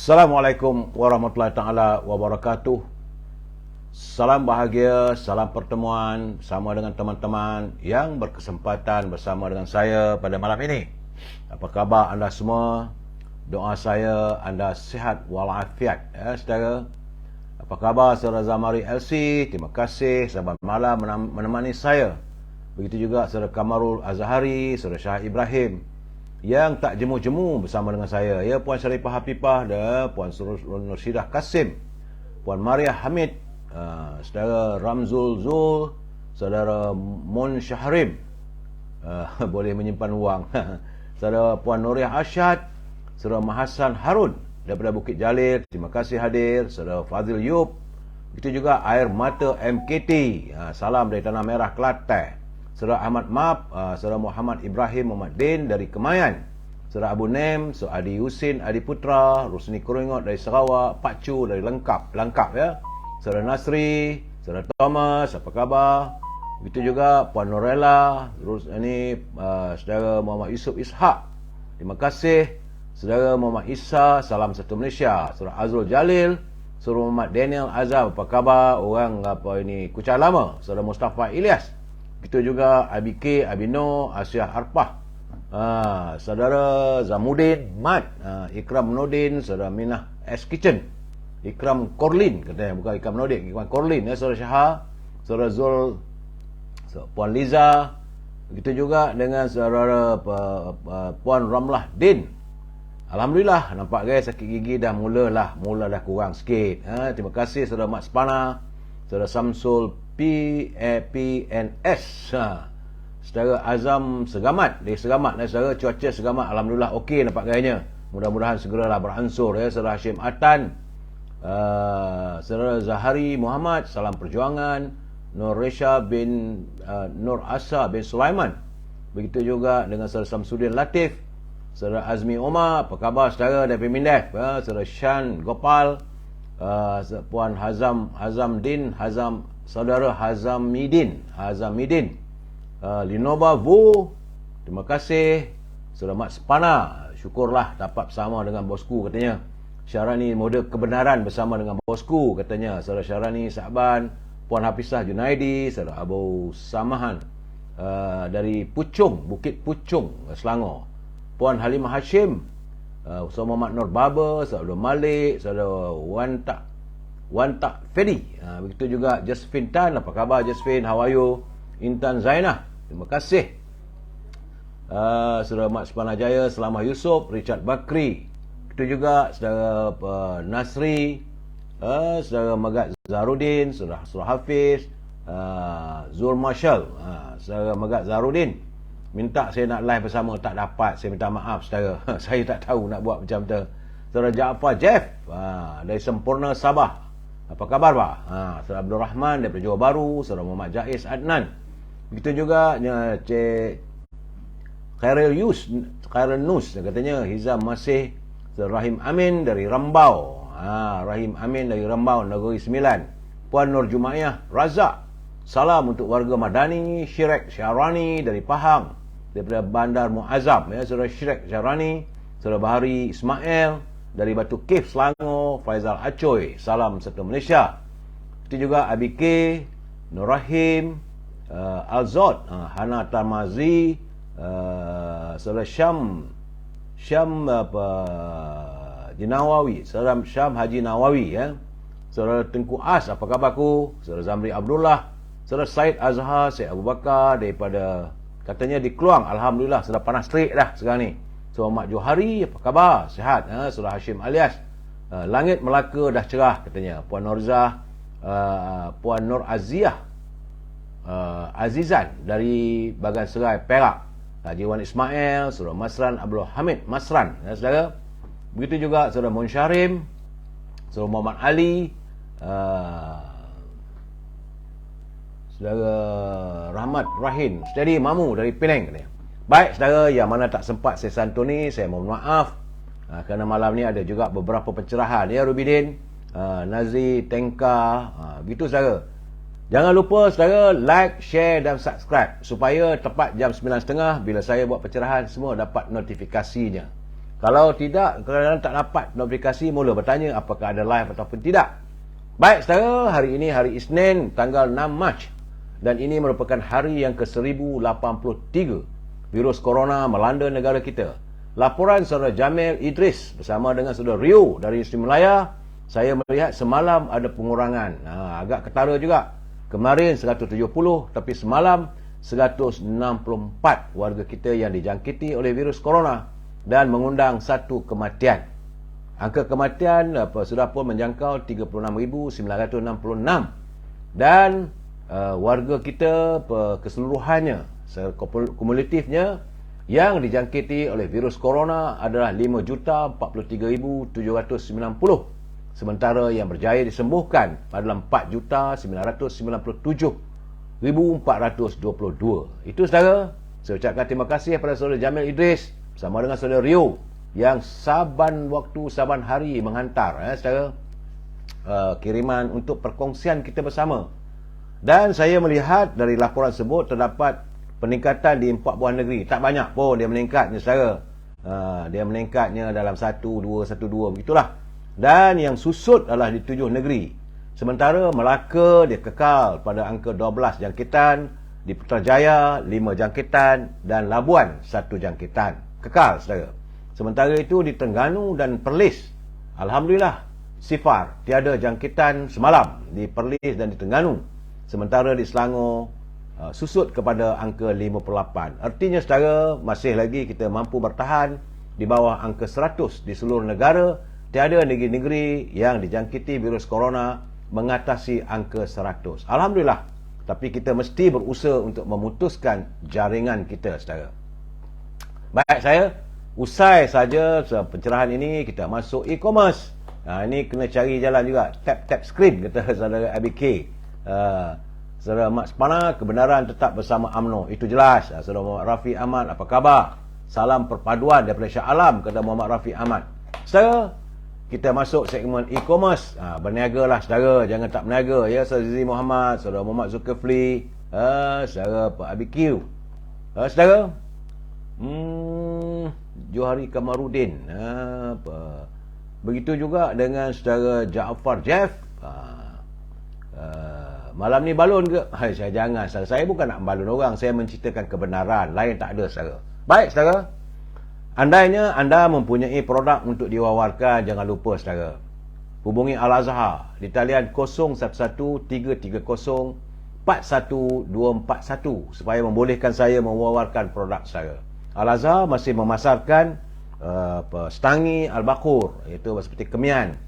Assalamualaikum warahmatullahi taala wabarakatuh. Salam bahagia, salam pertemuan bersama dengan teman-teman yang berkesempatan bersama dengan saya pada malam ini. Apa khabar anda semua? Doa saya anda sihat walafiat ya saudara. Apa khabar saudara Zamari LC? Terima kasih sahabat malam menemani saya. Begitu juga saudara Kamarul Azhari, saudara Syah Ibrahim yang tak jemu-jemu bersama dengan saya, ya, Puan Syarifah Hafifah dan Puan Nursidah Kasim, Puan Maria Hamid, saudara Ramzul Zul, saudara Mun Syahrim, boleh menyimpan wang, saudara Puan Nuriah Asyad, saudara Mahasan Harun daripada Bukit Jalil, terima kasih hadir, saudara Fazil Yub, begitu juga Air Mata MKT, salam dari Tanah Merah Kelantan, saudara Ahmad Map, saudara Muhammad Ibrahim Muhammad Din dari Kemayan, saudara Abu Nem, saudara Adi Husin Adi Putra, Rusni Kuringot dari Sarawak, Pak Chu dari Langkap ya, saudara Nasri, saudara Thomas, apa khabar? Begitu juga Puan Norella, saudara Muhammad Yusuf Ishak, terima kasih, saudara Muhammad Isa, salam satu Malaysia, saudara Azrul Jalil, saudara Muhammad Daniel Azam, apa khabar? Orang Kuchar Lama, saudara Mustafa Ilyas, begitu juga ABK, Abino, Asyah Arpah, saudara Zamudin Mat, Ikram Nordin, saudara Minah S Kitchen, Ikram Korlin, katanya bukan Ikram Nordin, Ikram Korlin, ya, saudara Syaha, saudara Zul, Puan Liza, begitu juga dengan saudara Puan Ramlah Din. Alhamdulillah, nampak guys, sakit gigi dah mula dah kurang sikit. Terima kasih saudara Mat Spana, saudara Samsul PNS, saudara Azam Segamat dari Segamat, saudara cuaca Segamat alhamdulillah okey nampak gayanya, mudah-mudahan segeralah beransur ya, saudara Hashim Atan, saudara Zahari Muhammad, salam perjuangan, Nur Resha bin Nur Asa bin Sulaiman, begitu juga dengan saudara Samsudin Latif, saudara Azmi Omar, apa khabar saudara dari Pemindef, saudara Shan Gopal, Puan Hazamdin, saudara Hazamidin, Linoba Vu, terima kasih, saudara Mat Spana, syukurlah dapat bersama dengan bosku, katanya Syarani mode kebenaran bersama dengan bosku, katanya saudara Syarani Sa'ban, Puan Hafizah Junaidi, saudara Abu Samahan dari Puchung, Bukit Puchung, Selangor, Puan Halimah Hashim, saudara Muhammad Nur Baba, saudara Malik, saudara Wantak Fedi, begitu juga Jasfin Tan, apa khabar Jasfin, how are you? Intan Zainah, terima kasih, saudara Mat Sepana Jaya, Selamah Yusof, Richard Bakri, begitu juga saudara Nasri, saudara Magat Zarudin, saudara Hafiz, Zul Marshall, saudara Magat Zarudin, minta saya nak live bersama, tak dapat, saya minta maaf saudara, saya tak tahu nak buat macam tu. Saudara Jaafar Jeff, dari Sempurna Sabah, apa khabar Pak? Saudara Abdul Rahman daripada Johor Bahru, saudara Muhammad Jaiz Adnan, begitu juga Cik Khairul Nus, katanya Hizam masih, saudara Rahim Amin dari Rambau, Rahim Amin dari Rambau, Negeri Sembilan, Puan Nur Jumaiyah Razak, salam untuk warga Madani, Syirek Syarani dari Pahang, daripada Bandar Muazzam, ya, saudara Syirek Syarani, saudara Bahari Ismail dari Batu Kif Selangor, Faizal Acoy, salam satu Malaysia, itu juga ABK, Nur Rahim, Alzod, Hana Tamazi, saudara Syam Jinawawi, saudara Syam Haji Nawawi, ya, saudara Tengku As, apa khabarku? Saudara Zamri Abdullah, saudara Said Azhar, Syed Abu Bakar daripada, katanya di Keluang, alhamdulillah sudah panas terik dah sekarang ni. Saudara Mak Johari, apa khabar? Sihat, saudara Hashim Alias, langit Melaka dah cerah, katanya. Puan Norzah, Puan Nur Aziah Azizan dari Bagan Serai, Perak, Haji Wan Ismail, saudara Masran Abdul Hamid Masran, ya, saudara. Begitu juga saudara Mun Syarim, saudara Muhammad Ali, saudara Rahmat Rahim Steady Mamu dari Penang, katanya. Baik saudara, yang mana tak sempat saya santuni, saya mohon maaf, kerana malam ni ada juga beberapa pencerahan, ya Rubidin, Nazi, Tengka, begitu saudara. Jangan lupa saudara like, share dan subscribe supaya tepat jam 9.30 bila saya buat pencerahan semua dapat notifikasinya. Kalau tidak, kadang-kadang tak dapat notifikasi, mula bertanya apakah ada live ataupun tidak. Baik saudara, hari ini hari Isnin tanggal 6 Mac dan ini merupakan hari yang ke-1083 virus corona melanda negara kita. Laporan saudara Jamil Idris bersama dengan saudara Rio dari Sri Malaya, saya melihat semalam ada pengurangan. Agak ketara juga. Kemarin 170 tapi semalam 164 warga kita yang dijangkiti oleh virus corona dan mengundang satu kematian. Angka kematian sudah pun menjangkau 36,966 dan warga kita keseluruhannya kumulatifnya yang dijangkiti oleh virus corona adalah 5,43,790, sementara yang berjaya disembuhkan adalah 4,997,422. Itu saudara, saya ucapkan terima kasih kepada saudara Jamil Idris bersama dengan saudara Rio yang saban waktu, saban hari menghantar saudara kiriman untuk perkongsian kita bersama. Dan saya melihat dari laporan tersebut terdapat peningkatan di 4 buah negeri. Tak banyak pun dia meningkatnya saudara. Dia meningkatnya dalam 1-2 begitulah. Dan yang susut adalah di 7 negeri. Sementara Melaka dia kekal pada angka 12 jangkitan, di Putrajaya 5 jangkitan dan Labuan 1 jangkitan. Kekal saudara. Sementara itu di Terengganu dan Perlis, alhamdulillah sifar, tiada jangkitan semalam di Perlis dan di Terengganu. Sementara di Selangor susut kepada angka 58. Artinya saudara, masih lagi kita mampu bertahan di bawah angka 100 di seluruh negara. Tiada negeri-negeri yang dijangkiti virus corona mengatasi angka 100. Alhamdulillah. Tapi kita mesti berusaha untuk memutuskan jaringan kita saudara. Baik saya, usai saja pencerahan ini kita masuk e-commerce. Ini kena cari jalan juga. Tap screen kata saudara ABK. Saudara Mat Sepana, kebenaran tetap bersama UMNO. Itu jelas. Saudara Muhammad Rafi Ahmad, apa khabar? Salam perpaduan daripada Shah Alam, kata Muhammad Rafi Ahmad. Saudara, kita masuk segmen e-commerce. Berniagalah saudara, jangan tak berniaga. Ya, Saudara Zizi Muhammad, Saudara Muhammad Zulkifli, saudara Pak ABQ. Saudara, Johari Kamarudin. Begitu juga dengan saudara Jaafar Jeff. Malam ni balon ke? Saya jangan. Saya bukan nak balon orang. Saya menceritakan kebenaran. Lain tak ada saudara. Baik saudara. Andainya anda mempunyai produk untuk diwawarkan, jangan lupa saudara. Hubungi Al-Azhar di talian 0113041241 supaya membolehkan saya mewawarkan produk saya. Al-Azhar masih memasarkan Stangi Al-Bakur, iaitu seperti kemian.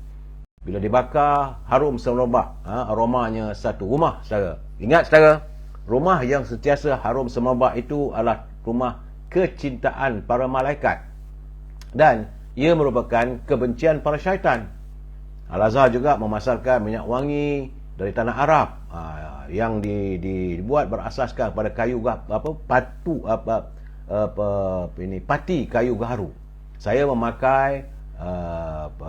Bila dibakar, harum semerbak. Aromanya satu rumah saudara. Ingat saudara, rumah yang sentiasa harum semerbak itu adalah rumah kecintaan para malaikat. Dan ia merupakan kebencian para syaitan. Al-Azhar juga memasarkan minyak wangi dari tanah Arab yang dibuat berasaskan pada kayu pati kayu gaharu. Saya memakai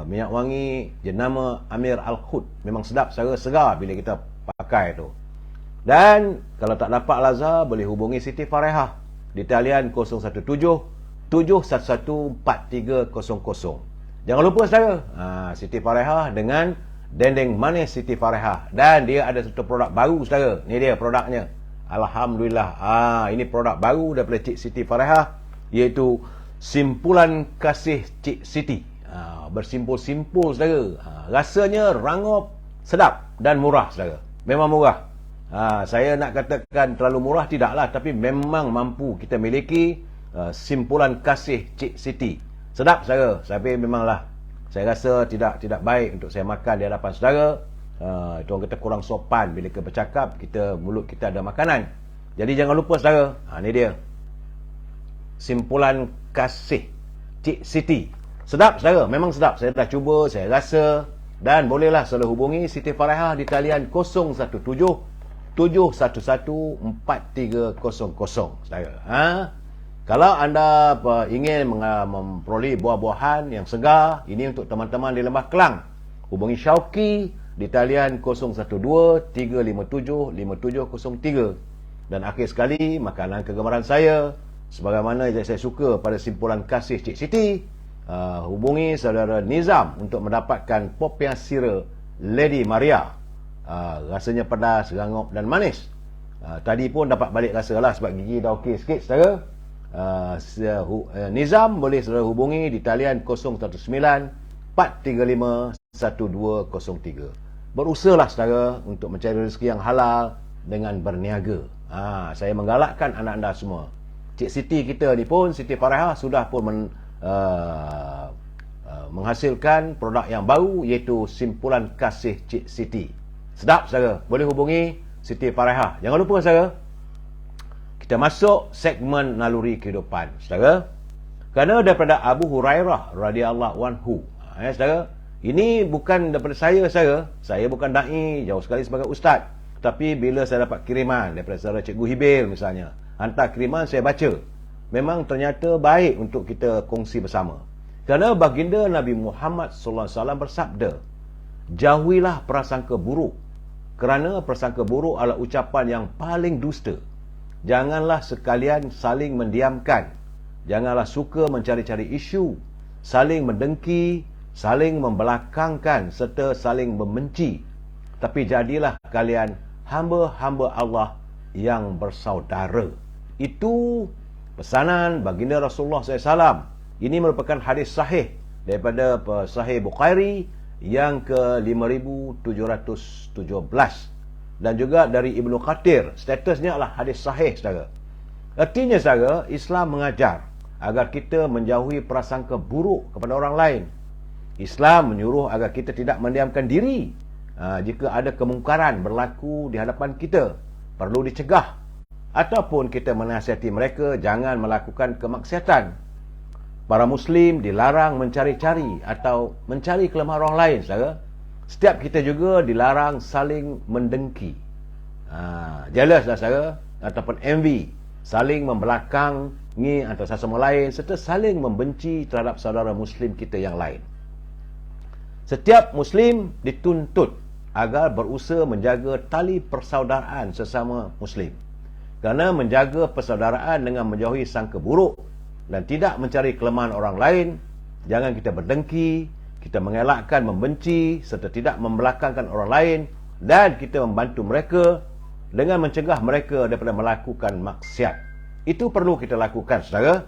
minyak wangi jenama Amir Al-Khud. Memang sedap, segar bila kita pakai tu. Dan kalau tak dapat Al-Azhar, boleh hubungi Siti Farehah di talian 017-711-4300. Jangan lupa saudara, Siti Farehah dengan dendeng manis Siti Farehah. Dan dia ada satu produk baru saudara. Ni dia produknya. Alhamdulillah. Ini produk baru daripada Cik Siti Farehah, iaitu simpulan kasih Cik Siti. Bersimpul-simpul saudara. Rasanya rangup, sedap dan murah saudara. Memang murah. Saya nak katakan terlalu murah tidaklah, tapi memang mampu kita miliki simpulan kasih Cik Siti. Sedap saudara. Tapi memanglah saya rasa tidak baik untuk saya makan di hadapan saudara. Itu orang kata kurang sopan bila kita bercakap, mulut kita ada makanan. Jadi jangan lupa saudara. Ni dia simpulan kasih Cik Siti. Sedap saudara, memang sedap. Saya dah cuba, saya rasa. Dan bolehlah saudara hubungi Siti Farehah di talian 017-711-4300 saudara. Kalau anda ingin memperoleh buah-buahan yang segar, ini untuk teman-teman di Lembah Kelang, hubungi Syauqi di talian 012-357-5703. Dan akhir sekali, makanan kegemaran saya, sebagaimana yang saya suka pada simpulan kasih Cik Siti, hubungi saudara Nizam untuk mendapatkan popiah sira Lady Maria. Rasanya pedas, rangup dan manis. Tadi pun dapat balik rasa lah sebab gigi dah okey sikit saudara. Nizam boleh saudara hubungi di talian 019 435 1203. Berusahalah saudara untuk mencari rezeki yang halal dengan berniaga. Saya menggalakkan anak anda semua. Cik Siti kita ni pun, Siti Farahah sudah pun menghasilkan produk yang baru, iaitu simpulan kasih Cik Siti. Sedap saudara, boleh hubungi Siti Farahah. Jangan lupa saudara, kita masuk segmen naluri kehidupan saudara. Kerana daripada Abu Hurairah radhiyallahu anhu. Saudara, ini bukan daripada saya bukan dai, jauh sekali sebagai ustaz. Tapi bila saya dapat kiriman daripada saudara Cikgu Hibil misalnya, hantar kiriman saya baca, memang ternyata baik untuk kita kongsi bersama. Kerana baginda Nabi Muhammad sallallahu alaihi wasallam bersabda, jauhilah prasangka buruk, kerana prasangka buruk adalah ucapan yang paling dusta. Janganlah sekalian saling mendiamkan, janganlah suka mencari-cari isu, saling mendengki, saling membelakangkan serta saling membenci. Tapi jadilah kalian hamba-hamba Allah yang bersaudara. Itu pesanan baginda Rasulullah SAW. Ini merupakan hadis sahih daripada Sahih Bukhari yang ke-5717 dan juga dari Ibnu Kathir. Statusnya adalah hadis sahih saudara. Artinya saudara, Islam mengajar agar kita menjauhi prasangka buruk kepada orang lain. Islam menyuruh agar kita tidak mendiamkan diri. Jika ada kemungkaran berlaku di hadapan kita, perlu dicegah. Ataupun kita menasihati mereka jangan melakukan kemaksiatan. Para Muslim dilarang mencari-cari atau mencari kelemahan orang lain saudara. Setiap kita juga dilarang saling mendengki, jealous lah saudara, ataupun envy, saling membelakangi antara sesama lain, serta saling membenci terhadap saudara Muslim kita yang lain. Setiap Muslim dituntut agar berusaha menjaga tali persaudaraan sesama Muslim. Kerana menjaga persaudaraan dengan menjauhi sangka buruk dan tidak mencari kelemahan orang lain, jangan kita berdengki, kita mengelakkan membenci serta tidak membelakangkan orang lain, dan kita membantu mereka dengan mencegah mereka daripada melakukan maksiat. Itu perlu kita lakukan saudara.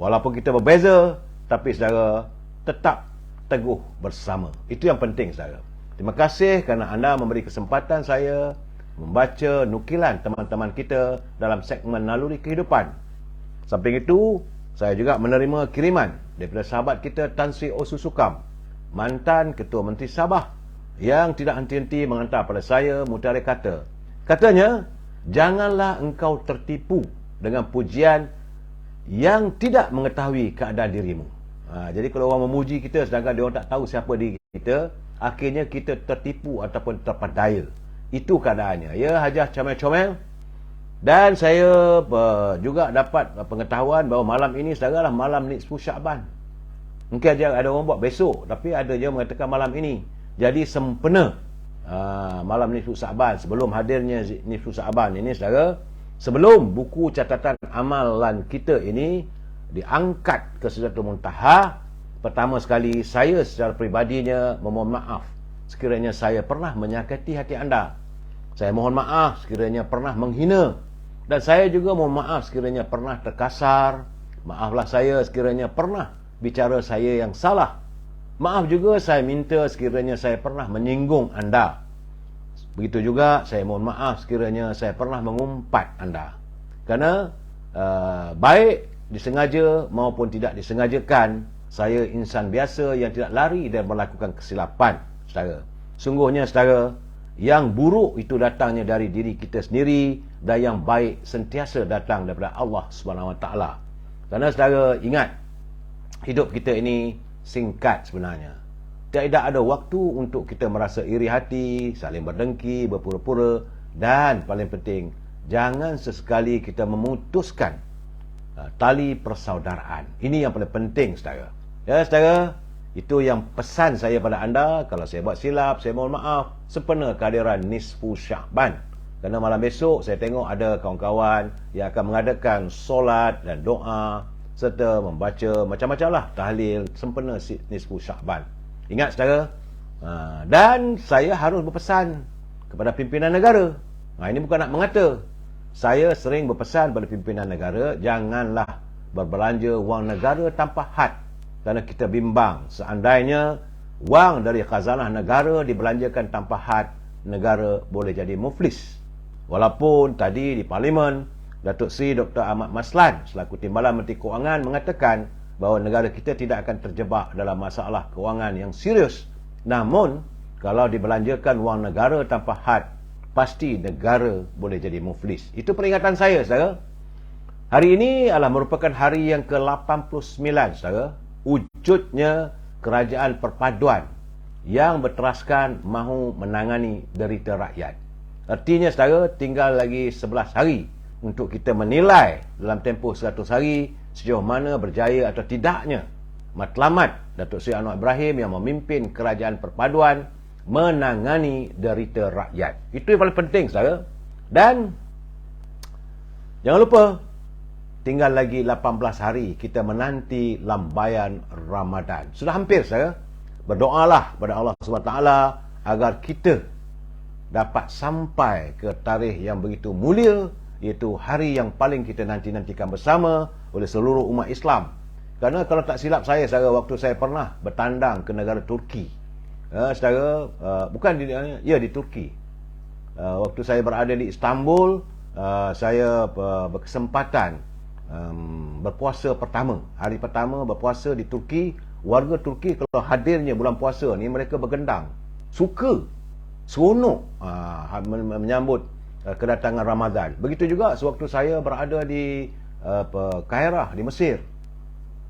Walaupun kita berbeza, tapi saudara tetap teguh bersama. Itu yang penting saudara. Terima kasih kerana anda memberi kesempatan saya membaca nukilan teman-teman kita dalam segmen naluri kehidupan. Samping itu, saya juga menerima kiriman daripada sahabat kita Tan Sri Osu Sukam, mantan Ketua Menteri Sabah, yang tidak henti-henti menghantar pada saya mutiara kata. Katanya, janganlah engkau tertipu dengan pujian yang tidak mengetahui keadaan dirimu. Jadi kalau orang memuji kita sedangkan dia orang tak tahu siapa diri kita, akhirnya kita tertipu ataupun terpedaya. Itu keadaannya. Ya, hajah comel-comel. Dan saya juga dapat pengetahuan bahawa malam ini saudara lah malam nisfu Syaban. Mungkin ada orang buat besok, tapi ada je mengatakan malam ini. Jadi sempena malam nisfu Syaban, sebelum hadirnya nisfu Syaban ini saudara, sebelum buku catatan amalan kita ini diangkat ke Sidratul Muntaha, pertama sekali saya secara peribadinya memohon maaf sekiranya saya pernah menyakiti hati anda. Saya mohon maaf sekiranya pernah menghina, dan saya juga mohon maaf sekiranya pernah terkasar. Maaflah saya sekiranya pernah bicara saya yang salah. Maaf juga saya minta sekiranya saya pernah menyinggung anda. Begitu juga saya mohon maaf sekiranya saya pernah mengumpat anda. Kerana baik disengaja maupun tidak disengajakan, saya insan biasa yang tidak lari dan melakukan kesilapan saudara. Sungguhnya saudara, yang buruk itu datangnya dari diri kita sendiri, dan yang baik sentiasa datang daripada Allah SWT. Kerana saudara ingat, hidup kita ini singkat sebenarnya. Tidak ada waktu untuk kita merasa iri hati, saling berdengki, berpura-pura, dan paling penting, jangan sesekali kita memutuskan tali persaudaraan. Ini yang paling penting saudara. Ya saudara, itu yang pesan saya pada anda. Kalau saya buat silap, saya mohon maaf. Sempena kehadiran nisfu Syaban. Kerana malam besok saya tengok ada kawan-kawan yang akan mengadakan solat dan doa serta membaca macam-macam lah tahlil sempena nisfu Sya'ban. Ingat saudara, dan saya harus berpesan kepada pimpinan negara. Ini bukan nak mengata. Saya sering berpesan pada pimpinan negara, janganlah berbelanja wang negara tanpa had. Kerana kita bimbang, seandainya wang dari khazanah negara dibelanjakan tanpa had, negara boleh jadi muflis. Walaupun tadi di Parlimen, Datuk Seri Dr. Ahmad Maslan selaku Timbalan Menteri Kewangan mengatakan bahawa negara kita tidak akan terjebak dalam masalah kewangan yang serius. Namun, kalau dibelanjakan wang negara tanpa had, pasti negara boleh jadi muflis. Itu peringatan saya, saudara. Hari ini adalah merupakan hari yang ke-89, saudara. Wujudnya kerajaan perpaduan yang berteraskan mahu menangani derita rakyat. Artinya, saudara, tinggal lagi 11 hari untuk kita menilai dalam tempoh 100 hari sejauh mana berjaya atau tidaknya matlamat Datuk Seri Anwar Ibrahim yang memimpin kerajaan perpaduan menangani derita rakyat. Itu yang paling penting, saudara. Dan jangan lupa, tinggal lagi 18 hari kita menanti lambaian Ramadan. Sudah hampir, saudara. Berdoalah kepada Allah SWT agar kita dapat sampai ke tarikh yang begitu mulia, iaitu hari yang paling kita nanti-nantikan bersama oleh seluruh umat Islam. Kerana kalau tak silap saya, saudara, waktu saya pernah bertandang ke negara Turki, saudara, bukan di Turki. Waktu saya berada di Istanbul, saya berkesempatan berpuasa pertama. Hari pertama berpuasa di Turki. Warga Turki kalau hadirnya bulan puasa ni, mereka bergendang, suka, seronok menyambut kedatangan Ramadan. Begitu juga sewaktu saya berada di Kairah di Mesir.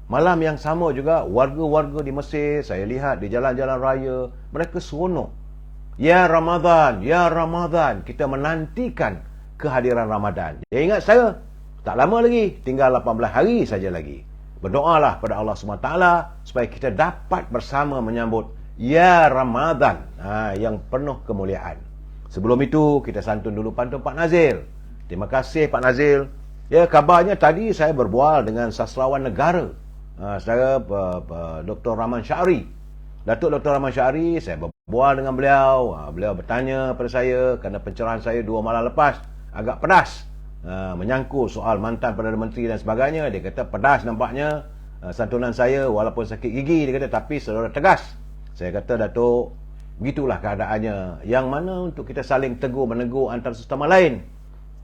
Malam yang sama juga warga-warga di Mesir, saya lihat di jalan-jalan raya, mereka seronok. Ya Ramadan, ya Ramadan, kita menantikan kehadiran Ramadan. Ya, ingat saya, tak lama lagi, tinggal 18 hari saja lagi. Berdoalah pada Allah SWT supaya kita dapat bersama menyambut ya Ramadan yang penuh kemuliaan. Sebelum itu, kita santun dulu pantun Pak Nazil. Terima kasih Pak Nazil. Ya, kabarnya tadi saya berbual dengan sastrawan negara, saudara Dr. Rahman Syari. Datuk Dr. Rahman Syari, saya berbual dengan beliau. Beliau bertanya pada saya, kerana pencerahan saya 2 malam lepas agak pedas, menyangkut soal mantan Perdana Menteri dan sebagainya. Dia kata pedas nampaknya santunan saya, walaupun sakit gigi, dia kata, tapi saudara tegas. Saya kata, Datuk, begitulah keadaannya. Yang mana untuk kita saling tegur menegur antara sesama lain.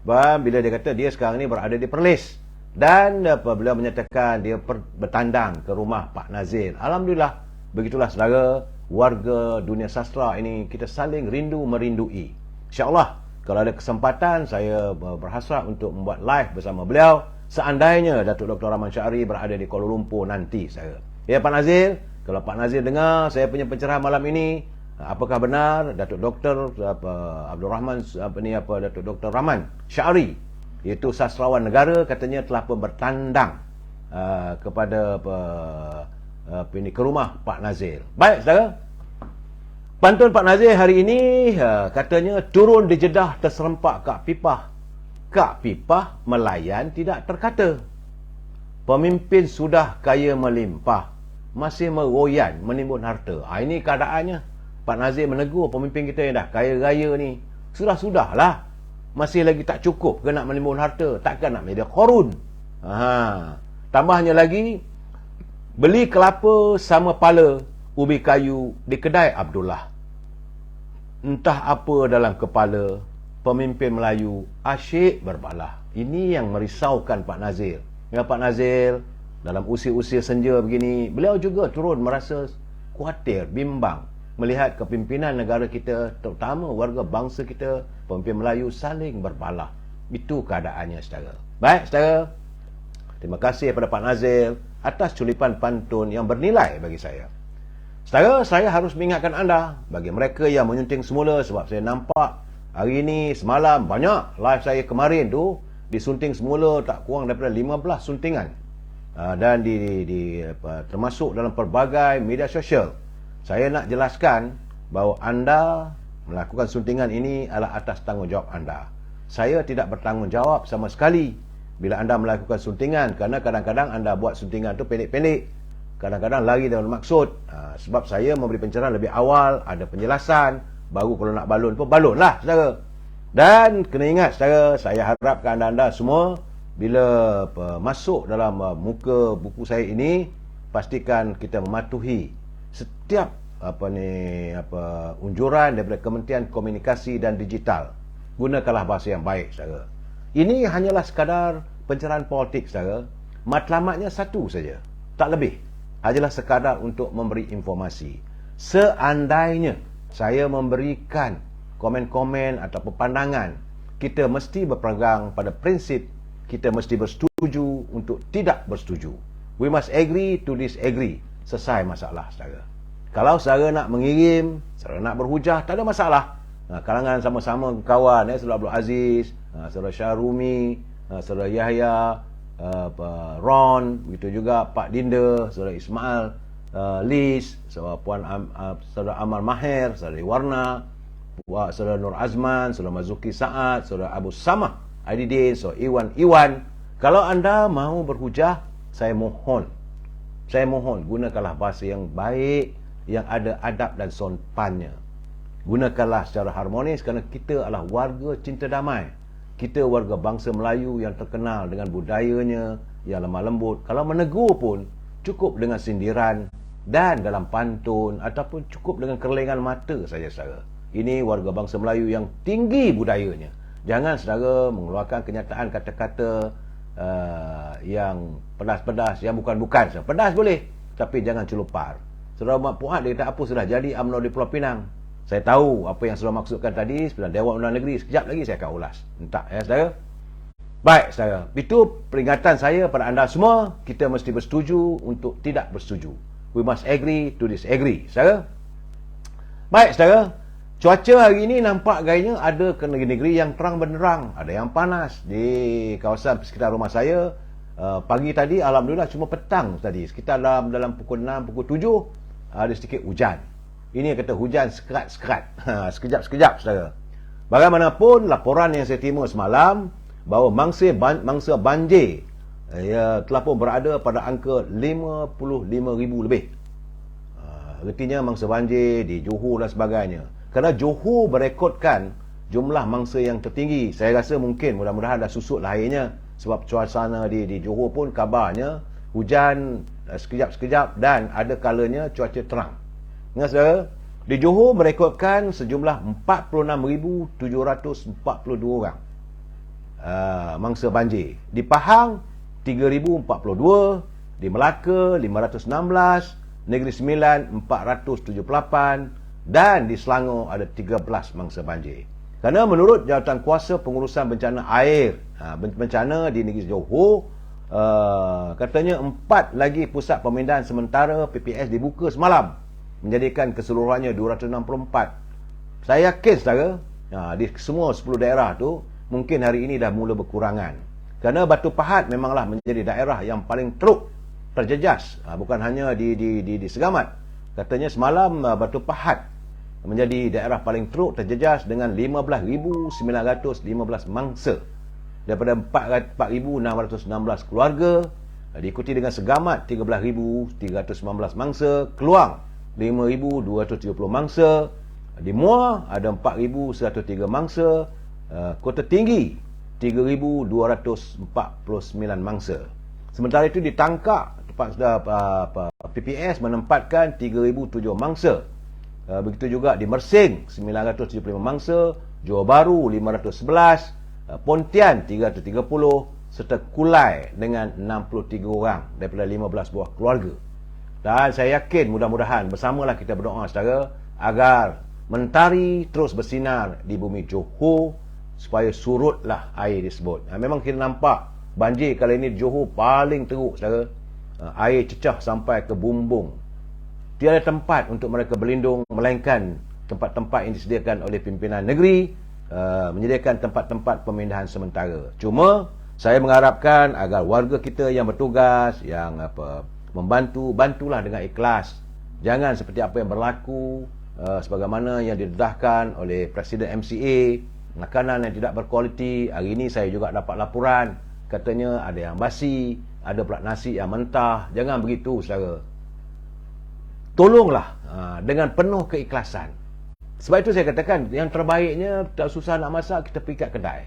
Bila dia kata dia sekarang ni berada di Perlis, dan beliau menyatakan dia bertandang ke rumah Pak Nazil. Alhamdulillah, begitulah saudara, warga dunia sastra ini kita saling rindu merindui. InsyaAllah, kalau ada kesempatan, saya berhasrat untuk membuat live bersama beliau, seandainya Datuk Dr. Rahman Syari berada di Kuala Lumpur nanti, saya. Ya Pak Nazil, kalau Pak Nazil dengar saya punya pencerahan malam ini, apakah benar Datuk Dr. Abdul Rahman, Datuk Dr. Rahman Syari, iaitu sastrawan negara, katanya telah pun bertandang kepada ke rumah Pak Nazil. Baik, saudara. Pantun Pak Nazil hari ini katanya turun di Jeddah terserempak Kak Pipah. Kak Pipah melayan tidak terkata. Pemimpin sudah kaya melimpah, masih meroyan menimbun harta. Ini keadaannya. Pak Nazil menegur pemimpin kita yang dah kaya raya ni. Sudah-sudahlah. Masih lagi tak cukup ke nak menimbun harta? Takkan nak media korun? Tambahnya lagi, beli kelapa sama pala ubi kayu di kedai Abdullah. Entah apa dalam kepala pemimpin Melayu asyik berbalah. Ini yang merisaukan Pak Nazil. Ya, Pak Nazil dalam usia-usia senja begini, beliau juga turun merasa khawatir, bimbang melihat kepimpinan negara kita, terutama warga bangsa kita, pemimpin Melayu saling berbalah. Itu keadaannya, saudara. Baik, saudara. Terima kasih kepada Pak Nazil atas culipan pantun yang bernilai bagi saya. Saudara, saya harus mengingatkan anda, bagi mereka yang menyunting semula, sebab saya nampak hari ini, semalam, banyak live saya kemarin tu, disunting semula tak kurang daripada 15 suntingan. Dan termasuk dalam pelbagai media sosial. Saya nak jelaskan bahawa anda melakukan suntingan ini adalah atas tanggungjawab anda. Saya tidak bertanggungjawab sama sekali bila anda melakukan suntingan, kerana kadang-kadang anda buat suntingan tu pendek-pendek, kadang-kadang lari dengan maksud. Sebab saya memberi pencerahan lebih awal, ada penjelasan, baru kalau nak balun pun balun lah, saudara. Dan kena ingat, saudara, saya harapkan anda semua bila masuk dalam muka buku saya ini, pastikan kita mematuhi setiap unjuran daripada Kementerian Komunikasi dan Digital. Gunakanlah bahasa yang baik, saudara. Ini hanyalah sekadar pencerahan politik, saudara. Matlamatnya satu saja, tak lebih. Hanyalah sekadar untuk memberi informasi. Seandainya saya memberikan komen-komen atau pandangan, kita mesti berpegang pada prinsip kita mesti bersetuju untuk tidak bersetuju. We must agree to disagree. Selesai masalah, saudara. Kalau saudara nak mengirim, saudara nak berhujah, tak ada masalah. Kalangan sama-sama kawan, saudara Abdul Aziz, saudara Syarumi, saudara Yahya, Ron, begitu juga Pak Dinda, saudara Ismail, Liz, saudara Amar Maher, saudara Warna, saudara Nur Azman, saudara Mazuki Saad, saudara Abu Samah Aididin, saudara Iwan. Kalau anda mahu berhujah, saya mohon gunakanlah bahasa yang baik, yang ada adab dan sopannya. Gunakanlah secara harmonis, kerana kita adalah warga cinta damai. Kita warga bangsa Melayu yang terkenal dengan budayanya yang lemah lembut. Kalau menegur pun cukup dengan sindiran dan dalam pantun, ataupun cukup dengan kerlengan mata saja, saudara. Ini warga bangsa Melayu yang tinggi budayanya. Jangan saudara mengeluarkan kenyataan kata-kata yang pedas-pedas, yang bukan-bukan. Pedas boleh, tapi jangan celupar. Saudara Mat Puat dia kata apa sudah jadi UMNO di Pulau Pinang. Saya tahu apa yang saudara maksudkan tadi sebenarnya Dewan Undangan Negeri. Sekejap lagi saya akan ulas. Entah ya, saudara. Baik, saudara. Itu peringatan saya pada anda semua. Kita mesti bersetuju untuk tidak bersetuju. We must agree to disagree, saudara. Baik, saudara. Cuaca hari ini nampak gayanya ada ke negeri-negeri yang terang benderang, ada yang panas. Di kawasan sekitar rumah saya, pagi tadi alhamdulillah, cuma petang tadi sekitar dalam pukul 6, pukul 7 ada sedikit hujan. Ini kata hujan sekerat-sekerat, sekejap-sekejap, saudara. Bagaimanapun laporan yang saya terima semalam bahawa mangsa banjir telah pun berada pada angka 55,000 lebih. Artinya mangsa banjir di Johor dan sebagainya. Kerana Johor berekodkan jumlah mangsa yang tertinggi. Saya rasa mungkin mudah-mudahan dah susut lah airnya. Sebab cuacana di Johor pun kabarnya hujan sekejap-sekejap dan ada kalanya cuaca terang. Ingat saudara, di Johor berekodkan sejumlah 46,742 orang mangsa banjir. Di Pahang 3,042, di Melaka 516, Negeri Sembilan 478, dan di Selangor ada 13 mangsa banjir. Kerana menurut Jawatan Kuasa Pengurusan Bencana Air bencana di negeri Johor, katanya 4 lagi pusat pemindahan sementara PPS dibuka semalam, menjadikan keseluruhannya 264. Saya yakin, saudara, di semua 10 daerah tu mungkin hari ini dah mula berkurangan. Kerana Batu Pahat memanglah menjadi daerah yang paling teruk terjejas, bukan hanya di Segamat. Katanya semalam Batu Pahat menjadi daerah paling teruk terjejas dengan 15,915 mangsa daripada 4,616 keluarga, diikuti dengan Segamat 13,319 mangsa, Keluang 5,270 mangsa, di Muar ada 4,103 mangsa, Kota Tinggi 3,249 mangsa. Sementara itu di Tangkak tempat PPS menempatkan 3,007 mangsa. Begitu juga di Mersing 975 mangsa, Johor Bahru 511, Pontian 330, serta Kulai dengan 63 orang daripada 15 buah keluarga. Dan saya yakin mudah-mudahan bersamalah kita berdoa, saudara, agar mentari terus bersinar di bumi Johor supaya surutlah air tersebut. Memang kita nampak banjir kali ini di Johor paling teruk, saudara. Air cecah sampai ke bumbung. Tiada tempat untuk mereka berlindung, melainkan tempat-tempat yang disediakan oleh pimpinan negeri, menyediakan tempat-tempat pemindahan sementara. Cuma saya mengharapkan agar warga kita yang bertugas, yang bantulah dengan ikhlas. Jangan seperti apa yang berlaku, sebagaimana yang didedahkan oleh Presiden MCA, makanan yang tidak berkualiti. Hari ini saya juga dapat laporan katanya ada yang basi, ada pula nasi yang mentah. Jangan begitu, saudara. Tolonglah dengan penuh keikhlasan. Sebab itu saya katakan, yang terbaiknya tak susah nak masak, kita pergi kat kedai.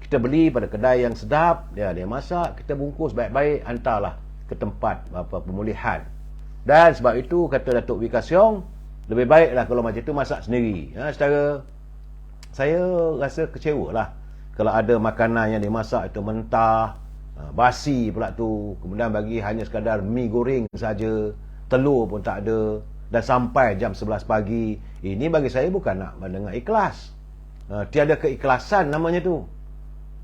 Kita beli pada kedai yang sedap, dia masak, kita bungkus baik-baik, hantarlah ke tempat pemulihan. Dan sebab itu, kata Datuk Wee Ka Siong, lebih baiklah kalau macam itu masak sendiri. Saudara, saya rasa kecewa lah kalau ada makanan yang dimasak itu mentah, basi pula tu, kemudian bagi hanya sekadar mi goreng saja, telur pun tak ada, dan sampai jam 11 pagi. Ini bagi saya bukan nak mendengar ikhlas. Tiada keikhlasan namanya tu.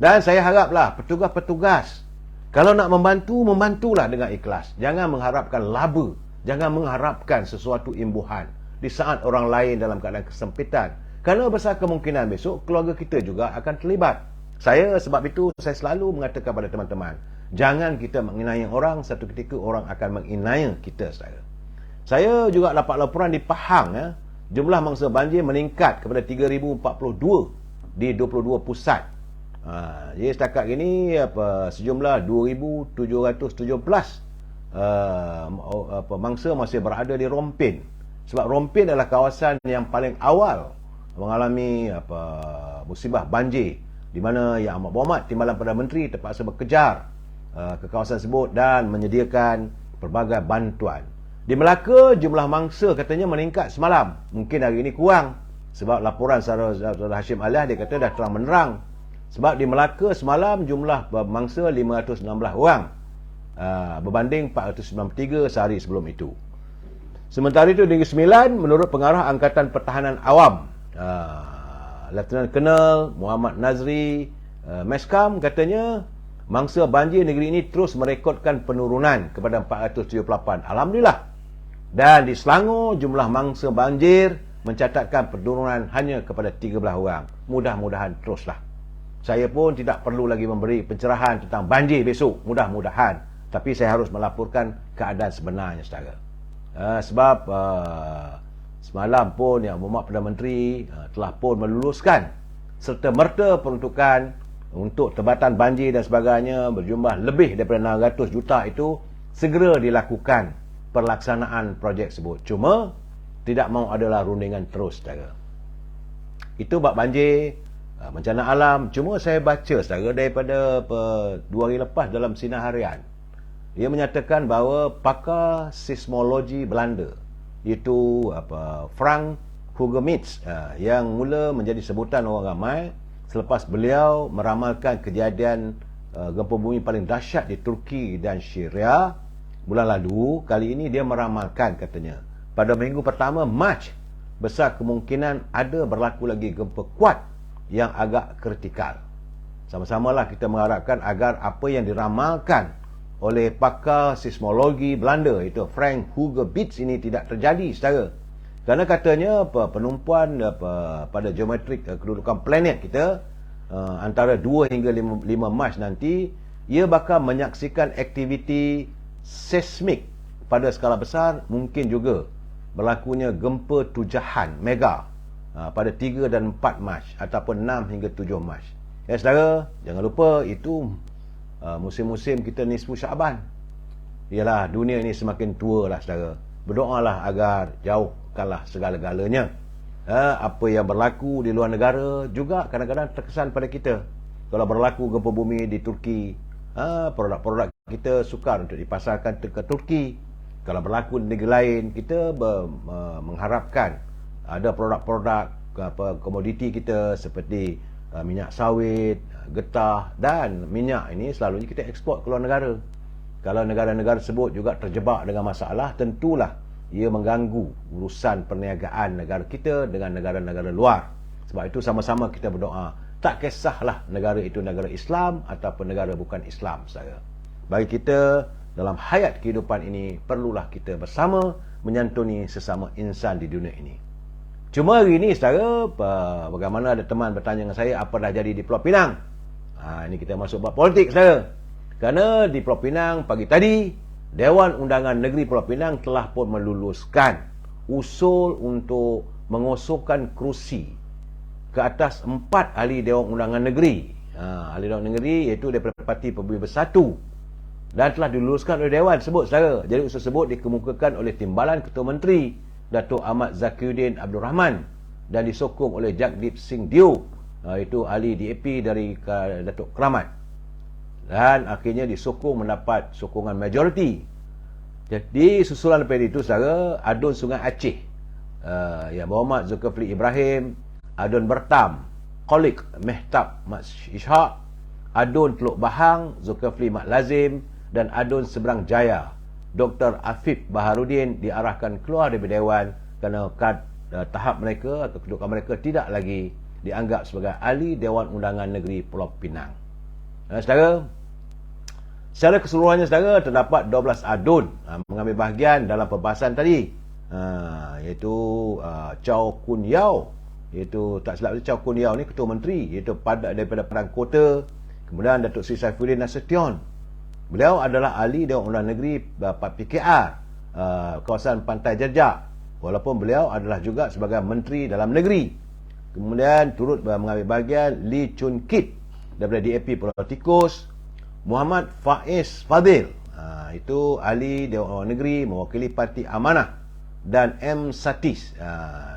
Dan saya haraplah petugas-petugas, kalau nak membantu, membantulah dengan ikhlas. Jangan mengharapkan laba, jangan mengharapkan sesuatu imbuhan di saat orang lain dalam keadaan kesempitan. Kerana besar kemungkinan besok keluarga kita juga akan terlibat. Sebab itu saya selalu mengatakan kepada teman-teman, jangan kita menginai orang, satu ketika orang akan menginai kita, saudara. Saya juga dapat laporan di Pahang, jumlah mangsa banjir meningkat kepada 3,042 di 22 pusat. Jadi setakat ini sejumlah 2,717 mangsa masih berada di Rompin. Sebab Rompin adalah kawasan yang paling awal mengalami musibah banjir, di mana Yang Amat Berhormat Timbalan Perdana Menteri terpaksa berkejar ke kawasan tersebut dan menyediakan pelbagai bantuan. Di Melaka, jumlah mangsa katanya meningkat semalam. Mungkin hari ini kurang, sebab laporan saudara Hashim Aliah, dia kata dah terang menerang. Sebab di Melaka semalam jumlah mangsa 516 orang, berbanding 493 sehari sebelum itu. Sementara itu di Negeri Sembilan, menurut Pengarah Angkatan Pertahanan Awam, Lieutenant Colonel Muhammad Nazri Meskam, katanya mangsa banjir negeri ini terus merekodkan penurunan kepada 478. Alhamdulillah. Dan di Selangor, jumlah mangsa banjir mencatatkan penurunan hanya kepada 13 orang. Mudah-mudahan teruslah. Saya pun tidak perlu lagi memberi pencerahan tentang banjir besok, mudah-mudahan. Tapi saya harus melaporkan keadaan sebenarnya, saudara. Sebab semalam pun Yang Berhormat Perdana Menteri telah pun meluluskan serta-merta peruntukan untuk tebatan banjir dan sebagainya berjumlah lebih daripada 600 juta itu segera dilakukan pelaksanaan projek tersebut. Cuma tidak mahu adalah rundingan terus, saudara. Itu bab banjir, bencana alam. Cuma saya baca, saudara, daripada 2 hari lepas dalam Sinar Harian, dia menyatakan bahawa pakar seismologi Belanda, iaitu Frank Hugemitz, yang mula menjadi sebutan orang ramai selepas beliau meramalkan kejadian gempa bumi paling dahsyat di Turki dan Syria bulan lalu. Kali ini dia meramalkan, katanya, pada minggu pertama Mac, besar kemungkinan ada berlaku lagi gempa kuat yang agak kritikal. Sama-samalah kita mengharapkan agar apa yang diramalkan oleh pakar seismologi Belanda, itu Frank Hugemitz, ini tidak terjadi, saudara. Kerana katanya penumpuan pada geometrik kedudukan planet kita antara 2 hingga 5 Mac nanti, ia bakal menyaksikan aktiviti seismik pada skala besar. Mungkin juga berlakunya gempa tujahan mega pada 3 dan 4 Mac ataupun 6 hingga 7 Mac. Ya, saudara, jangan lupa itu musim-musim kita nisfu Syaban. Ialah dunia ini semakin tua lah, saudara. Berdoalah agar jauhkanlah segala-galanya. Apa yang berlaku di luar negara juga kadang-kadang terkesan pada kita. Kalau berlaku gempa bumi di Turki, produk-produk kita sukar untuk dipasarkan ke Turki. Kalau berlaku di negeri lain, kita mengharapkan ada produk-produk komoditi kita seperti minyak sawit, getah dan minyak ini selalunya kita ekspor ke luar negara. Kalau negara-negara tersebut juga terjebak dengan masalah, tentulah ia mengganggu urusan perniagaan negara kita dengan negara-negara luar. Sebab itu sama-sama kita berdoa, tak kisahlah negara itu negara Islam ataupun negara bukan Islam, saudara. Bagi kita dalam hayat kehidupan ini, perlulah kita bersama menyantuni sesama insan di dunia ini. Cuma hari ini, saudara, bagaimana ada teman bertanya dengan saya, apa dah jadi di Pulau Pinang? Ini kita masuk bab politik, saudara. Kerana di Pulau Pinang pagi tadi, Dewan Undangan Negeri Pulau Pinang telah pun meluluskan usul untuk mengosongkan kerusi ke atas 4 ahli Dewan Undangan Negeri Ahli Dewan Negeri iaitu daripada Parti Pembeli Bersatu dan telah diluluskan oleh Dewan sebut saudara. Jadi usul tersebut dikemukakan oleh Timbalan Ketua Menteri Datuk Ahmad Zakiuddin Abdul Rahman dan disokong oleh Jagdeep Singh Dio, itu ahli DAP dari Datuk Keramat, dan akhirnya disokong mendapat sokongan majoriti. Jadi susulan daripada itu saudara, Adun Sungai Aceh, yang Muhammad Zulkifli Ibrahim, Adun Bertam Kholik Mehtab Mat Ishaq, Adun Teluk Bahang Zulkifli Mat Lazim, dan Adun Seberang Jaya Dr. Afif Baharudin diarahkan keluar dari Dewan kerana tahap mereka atau kedudukan mereka tidak lagi dianggap sebagai ahli Dewan Undangan Negeri Pulau Pinang. Saudara, secara keseluruhannya saudara, terdapat 12 adun mengambil bahagian dalam perbahasan tadi, iaitu Chow Kun Yao, iaitu tak silap Chow Kun Yao ni Ketua Menteri, iaitu daripada Padang Kota. Kemudian Datuk Seri Saifuddin Nasution, beliau adalah ahli Dewan Undangan Negeri PKR kawasan Pantai Jejak, walaupun beliau adalah juga sebagai Menteri Dalam Negeri. Kemudian turut mengambil bahagian Lee Chun Kit daripada DAP Pulau Tikus, Muhammad Faiz Fadil, itu ahli Dewan Undangan Negeri mewakili Parti Amanah, dan M Satis,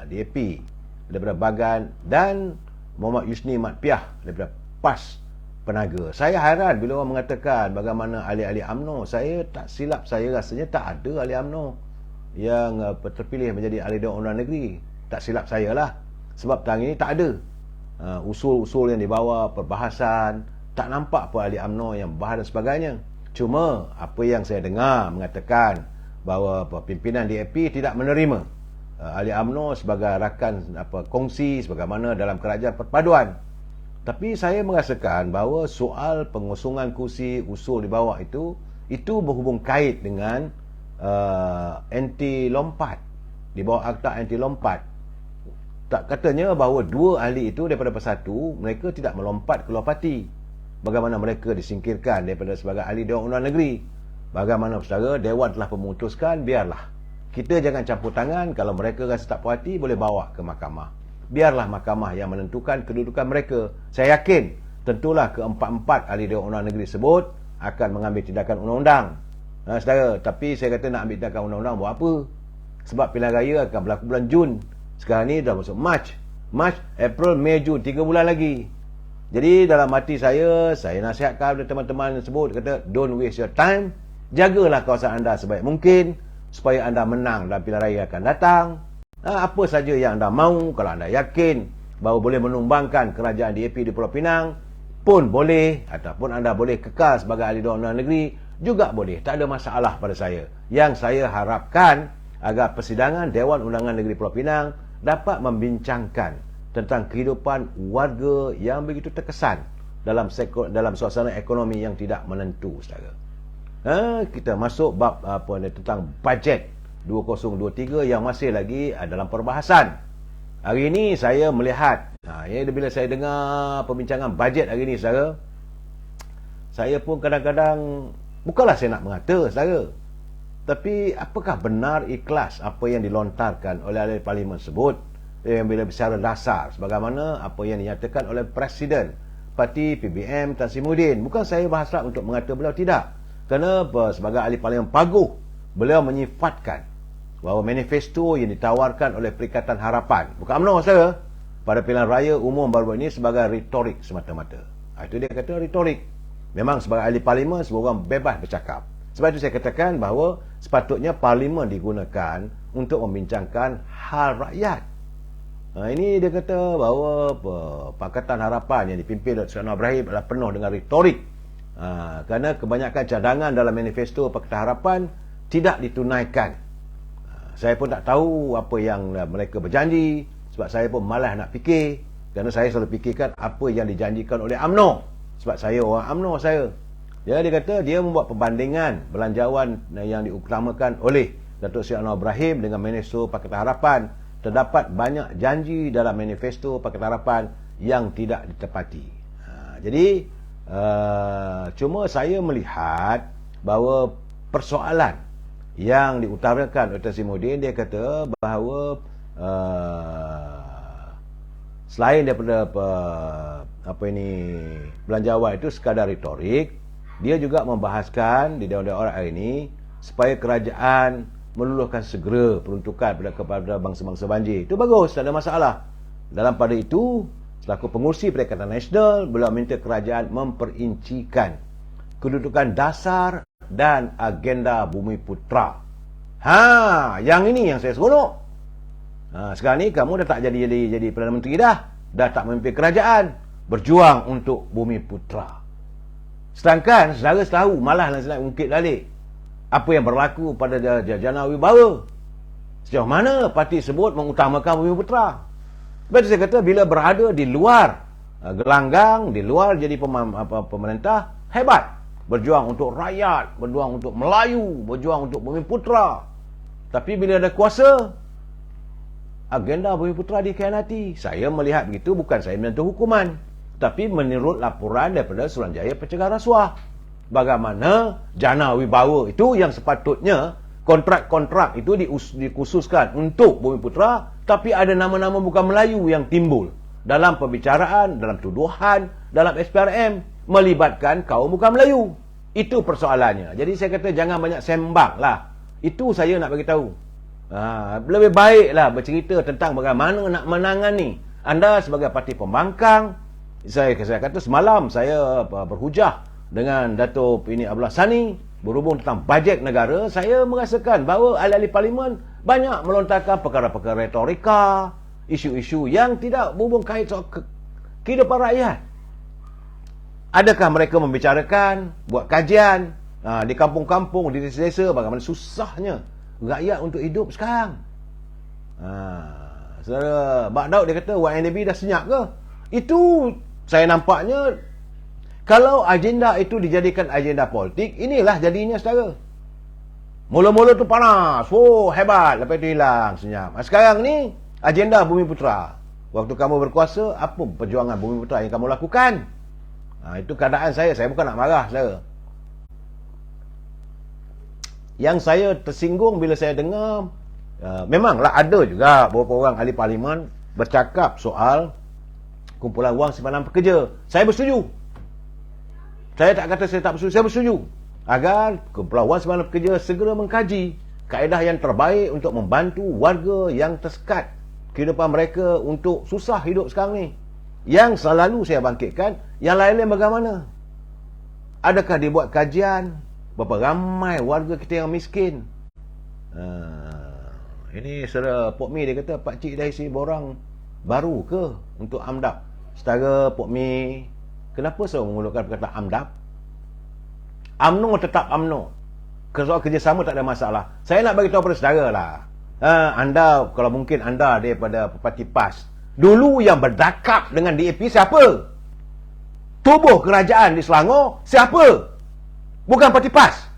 DAP daripada Bagan, dan Muhammad Yusni Mat Piah daripada PAS Penaga. Saya hairan bila orang mengatakan bagaimana ahli-ahli UMNO. Saya tak silap, saya rasanya tak ada ahli UMNO yang terpilih menjadi ahli Dewan Undangan Negeri. Tak silap saya lah. Sebab tahun ini tak ada usul-usul yang dibawa, perbahasan. Tak nampak pun ahli UMNO yang bahas dan sebagainya. Cuma apa yang saya dengar mengatakan bahawa pimpinan DAP tidak menerima ahli UMNO sebagai rakan kongsi sebagaimana dalam kerajaan perpaduan. Tapi saya merasakan bahawa soal pengusungan kursi usul di bawah itu berhubung kait dengan anti lompat, di bawah Akta Anti Lompat. Tak katanya bahawa dua ahli itu daripada Persatu, mereka tidak melompat keluar parti. Bagaimana mereka disingkirkan daripada sebagai ahli Dewan Undangan Negeri. Bagaimana saudara, Dewan telah memutuskan, biarlah. Kita jangan campur tangan. Kalau mereka rasa tak puas hati, boleh bawa ke mahkamah. Biarlah mahkamah yang menentukan kedudukan mereka. Saya yakin tentulah keempat-empat ahli Dewan Undangan Negeri sebut akan mengambil tindakan undang-undang. Saudara, tapi saya kata nak ambil tindakan undang-undang buat apa? Sebab pilihan raya akan berlaku bulan Jun. Sekarang ni dah masuk Mac, April, Mei, Jun, 3 bulan lagi. Jadi dalam hati saya nasihatkan kepada teman-teman yang sebut, kata don't waste your time. Jagalah kawasan anda sebaik mungkin supaya anda menang dalam pilihan raya akan datang. Apa saja yang anda mahu, kalau anda yakin bahawa boleh menumbangkan kerajaan DAP di Pulau Pinang pun boleh, ataupun anda boleh kekal sebagai ahli Dewan Undangan Negeri juga boleh. Tak ada masalah pada saya. Yang saya harapkan agar persidangan Dewan Undangan Negeri Pulau Pinang dapat membincangkan tentang kehidupan warga yang begitu terkesan dalam suasana ekonomi yang tidak menentu, saudara. Kita masuk bab tentang bajet 2023 yang masih lagi dalam perbahasan. Hari ini saya melihat, bila saya dengar pembincangan bajet hari ini, saudara, saya pun kadang-kadang, bukanlah saya nak mengata, saudara, tapi apakah benar ikhlas apa yang dilontarkan oleh ahli parlimen sebut, yang bila secara dasar sebagaimana apa yang dinyatakan oleh Presiden Parti PBM Tan Sri Muhyiddin. Bukan saya berhasrat untuk mengata beliau tidak, kerana sebagai ahli parlimen paguh, beliau menyifatkan bahawa manifesto yang ditawarkan oleh Perikatan Harapan, bukan UMNO saya, pada pilihan raya umum baru ini sebagai retorik semata-mata. Itu dia kata retorik. Memang sebagai ahli parlimen semua orang bebas bercakap. Sebab itu saya katakan bahawa sepatutnya parlimen digunakan untuk membincangkan hal rakyat. Ini dia kata bahawa Pakatan Harapan yang dipimpin oleh Sri Ibrahim adalah penuh dengan retorik. Kerana kebanyakan cadangan dalam manifesto Pakatan Harapan tidak ditunaikan. Saya pun tak tahu apa yang mereka berjanji, sebab saya pun malas nak fikir, kerana saya selalu fikirkan apa yang dijanjikan oleh UMNO, sebab saya orang UMNO saya. Dia kata dia membuat perbandingan belanjawan yang diutamakan oleh Datuk Seri Anwar Ibrahim dengan manifesto Pakatan Harapan. Terdapat banyak janji dalam manifesto Pakatan Harapan yang tidak ditepati. Jadi cuma saya melihat bahawa persoalan yang diutarakan oleh Tan Sri Muhyiddin, dia kata bahawa selain daripada belanjawan itu sekadar retorik. Dia juga membahaskan di Dewan-Dewan hari ini supaya kerajaan meluluhkan segera peruntukan kepada bangsa-bangsa banjir. Itu bagus, tak ada masalah. Dalam pada itu, selaku pengurusi Perikatan Nasional, beliau minta kerajaan memperincikan kedudukan dasar dan agenda Bumi Putra. Yang ini yang saya seronok. Sekarang ni kamu dah tak jadi Perdana Menteri dah tak memimpin kerajaan, berjuang untuk Bumi Putra. Sedangkan saudara tahu, malah nak ungkit balik apa yang berlaku pada Jana Wibawa. Sejauh mana parti sebut mengutamakan Bumi Putra. Betul saya kata, bila berada di luar gelanggang, di luar jadi pemerintah, hebat. Berjuang untuk rakyat, berjuang untuk Melayu, berjuang untuk Bumi Putra. Tapi bila ada kuasa, agenda Bumi Putra dikhianati. Saya melihat begitu, bukan saya menentu hukuman, tapi menurut laporan daripada Suruhanjaya Pencegahan Rasuah. Bagaimana Jana Wibawa itu yang sepatutnya kontrak-kontrak itu dikhususkan untuk Bumi Putra, tapi ada nama-nama bukan Melayu yang timbul dalam pembicaraan, dalam tuduhan, dalam SPRM, melibatkan kaum bukan Melayu. Itu persoalannya. Jadi saya kata jangan banyak sembang lah. Itu saya nak bagi tahu. Lebih baiklah bercerita tentang bagaimana nak menangani. Anda sebagai parti pembangkang, saya kata semalam saya berhujah dengan Dato' Abdullah Sani berhubung tentang bajet negara. Saya merasakan bahawa ahli-ahli parlimen banyak melontarkan perkara-perkara retorika, isu-isu yang tidak berhubung kait soal kehidupan rakyat. Adakah mereka membicarakan, buat kajian di kampung-kampung, di desa-desa, bagaimana susahnya rakyat untuk hidup sekarang? Saudara Bak Daud dia kata YNAB dah senyap ke? Itu saya nampaknya, kalau agenda itu dijadikan agenda politik, inilah jadinya saudara. Mula-mula tu panas, hebat, lepas itu hilang, senyap. Sekarang ni agenda Bumi Putra. Waktu kamu berkuasa, apa perjuangan Bumi Putra yang kamu lakukan? Itu keadaan saya bukan nak marah saudara. Yang saya tersinggung bila saya dengar, memanglah ada juga beberapa orang ahli parlimen bercakap soal kumpulan wang simpanan pekerja. Saya bersetuju. Saya tak kata saya tak bersetuju, saya bersetuju agar kumpulan wang simpanan pekerja segera mengkaji kaedah yang terbaik untuk membantu warga yang tersekat kehidupan mereka untuk susah hidup sekarang ni. Yang selalu saya bangkitkan, yang lain-lain bagaimana? Adakah dibuat kajian berapa ramai warga kita yang miskin? Ini saudara Pok Mi dia kata, pakcik dah isi borang baru ke untuk AMDAP? Saudara Pok Mi, kenapa saya menggunakan perkataan AMDAP? UMNO tetap UMNO. Soal kerjasama tak ada masalah. Saya nak bagi tahu pada saudara lah. Anda, kalau mungkin anda daripada Parti PAS, dulu yang berdakap dengan DAP siapa? Tubuh kerajaan di Selangor siapa? Bukan Parti PAS.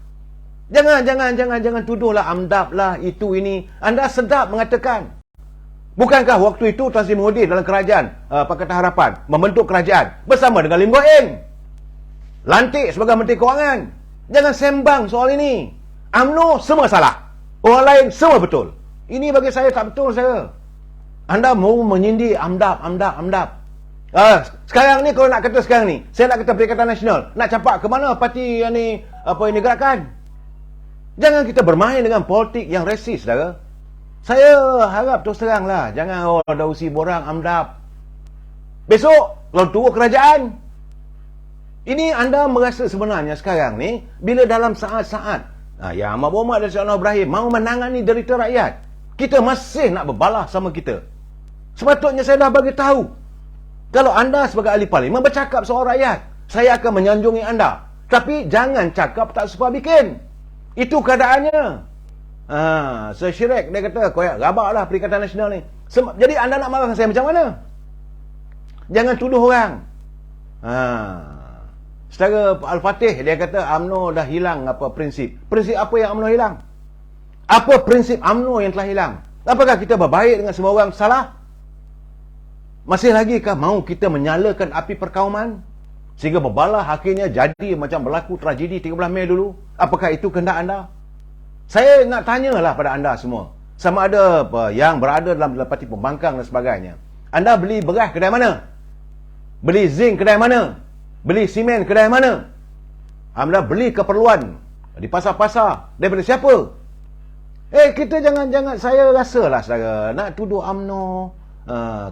Jangan tuduhlah AMDAP lah, itu ini. Anda sedap mengatakan. Bukankah waktu itu Tan Sri Muhyiddin dalam kerajaan Pakatan Harapan membentuk kerajaan bersama dengan Lim Guat Eng, lantik sebagai Menteri Kewangan. Jangan sembang soal ini. UMNO semua salah, orang lain semua betul. Ini bagi saya tak betul saya. Anda mau menyindir AMDAP. Sekarang ni kalau nak kata sekarang ni, saya nak kata Perikatan Nasional, nak campak ke mana parti yang ni, ini gerakan? Jangan kita bermain dengan politik yang resis, saudara. Saya harap terus terang lah, jangan dah usi borang AMDAP. Besok, lalu turun kerajaan. Ini anda merasa sebenarnya sekarang ni, bila dalam saat-saat Yang Ahmad Muhammad dan Syed Anwar Ibrahim mau menangani derita rakyat, kita masih nak berbalah sama kita. Sepatutnya saya dah bagi tahu. Kalau anda sebagai ahli parlimen bercakap soal rakyat, saya akan menyanjungi anda. Tapi jangan cakap tak suka bikin. Itu keadaannya. Sir Shirek dia kata, koyak rabak lah Perikatan Nasional ni. Jadi anda nak marah saya macam mana? Jangan tuduh orang. Secara Al-Fatih dia kata UMNO dah hilang prinsip. Prinsip apa yang UMNO hilang? Apa prinsip UMNO yang telah hilang? Apakah kita berbaik dengan semua orang? Salah? Masih lagi kah mau kita menyalakan api perkauman sehingga berbalah akhirnya jadi macam berlaku tragedi 13 Mei dulu? Apakah itu kehendak anda? Saya nak tanyalah pada anda semua, sama ada yang berada dalam parti pembangkang dan sebagainya. Anda beli beras kedai mana? Beli zinc kedai mana? Beli simen kedai mana? Anda beli keperluan di pasar-pasar daripada siapa? Kita jangan saya rasalah saudara nak tuduh UMNO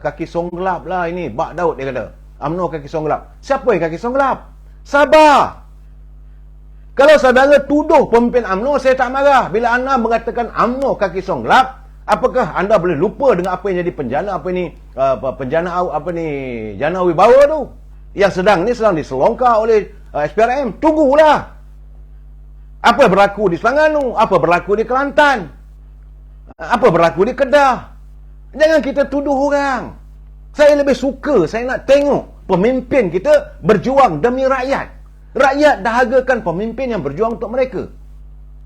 kaki songgelap lah ini. Bak Daud dia kata UMNO kaki songgelap. Siapa yang kaki songgelap? Sabar. Kalau saudara tuduh pemimpin UMNO, saya tak marah. Bila anda mengatakan UMNO kaki songgelap, apakah anda boleh lupa dengan apa yang jadi Jana Wibawa tu yang sedang diselongkar oleh SPRM? Tunggulah. Apa berlaku di Selangor, apa berlaku di Kelantan, apa berlaku di Kedah. Jangan kita tuduh orang. Saya lebih suka, saya nak tengok pemimpin kita berjuang demi rakyat. Rakyat dahagakan pemimpin yang berjuang untuk mereka.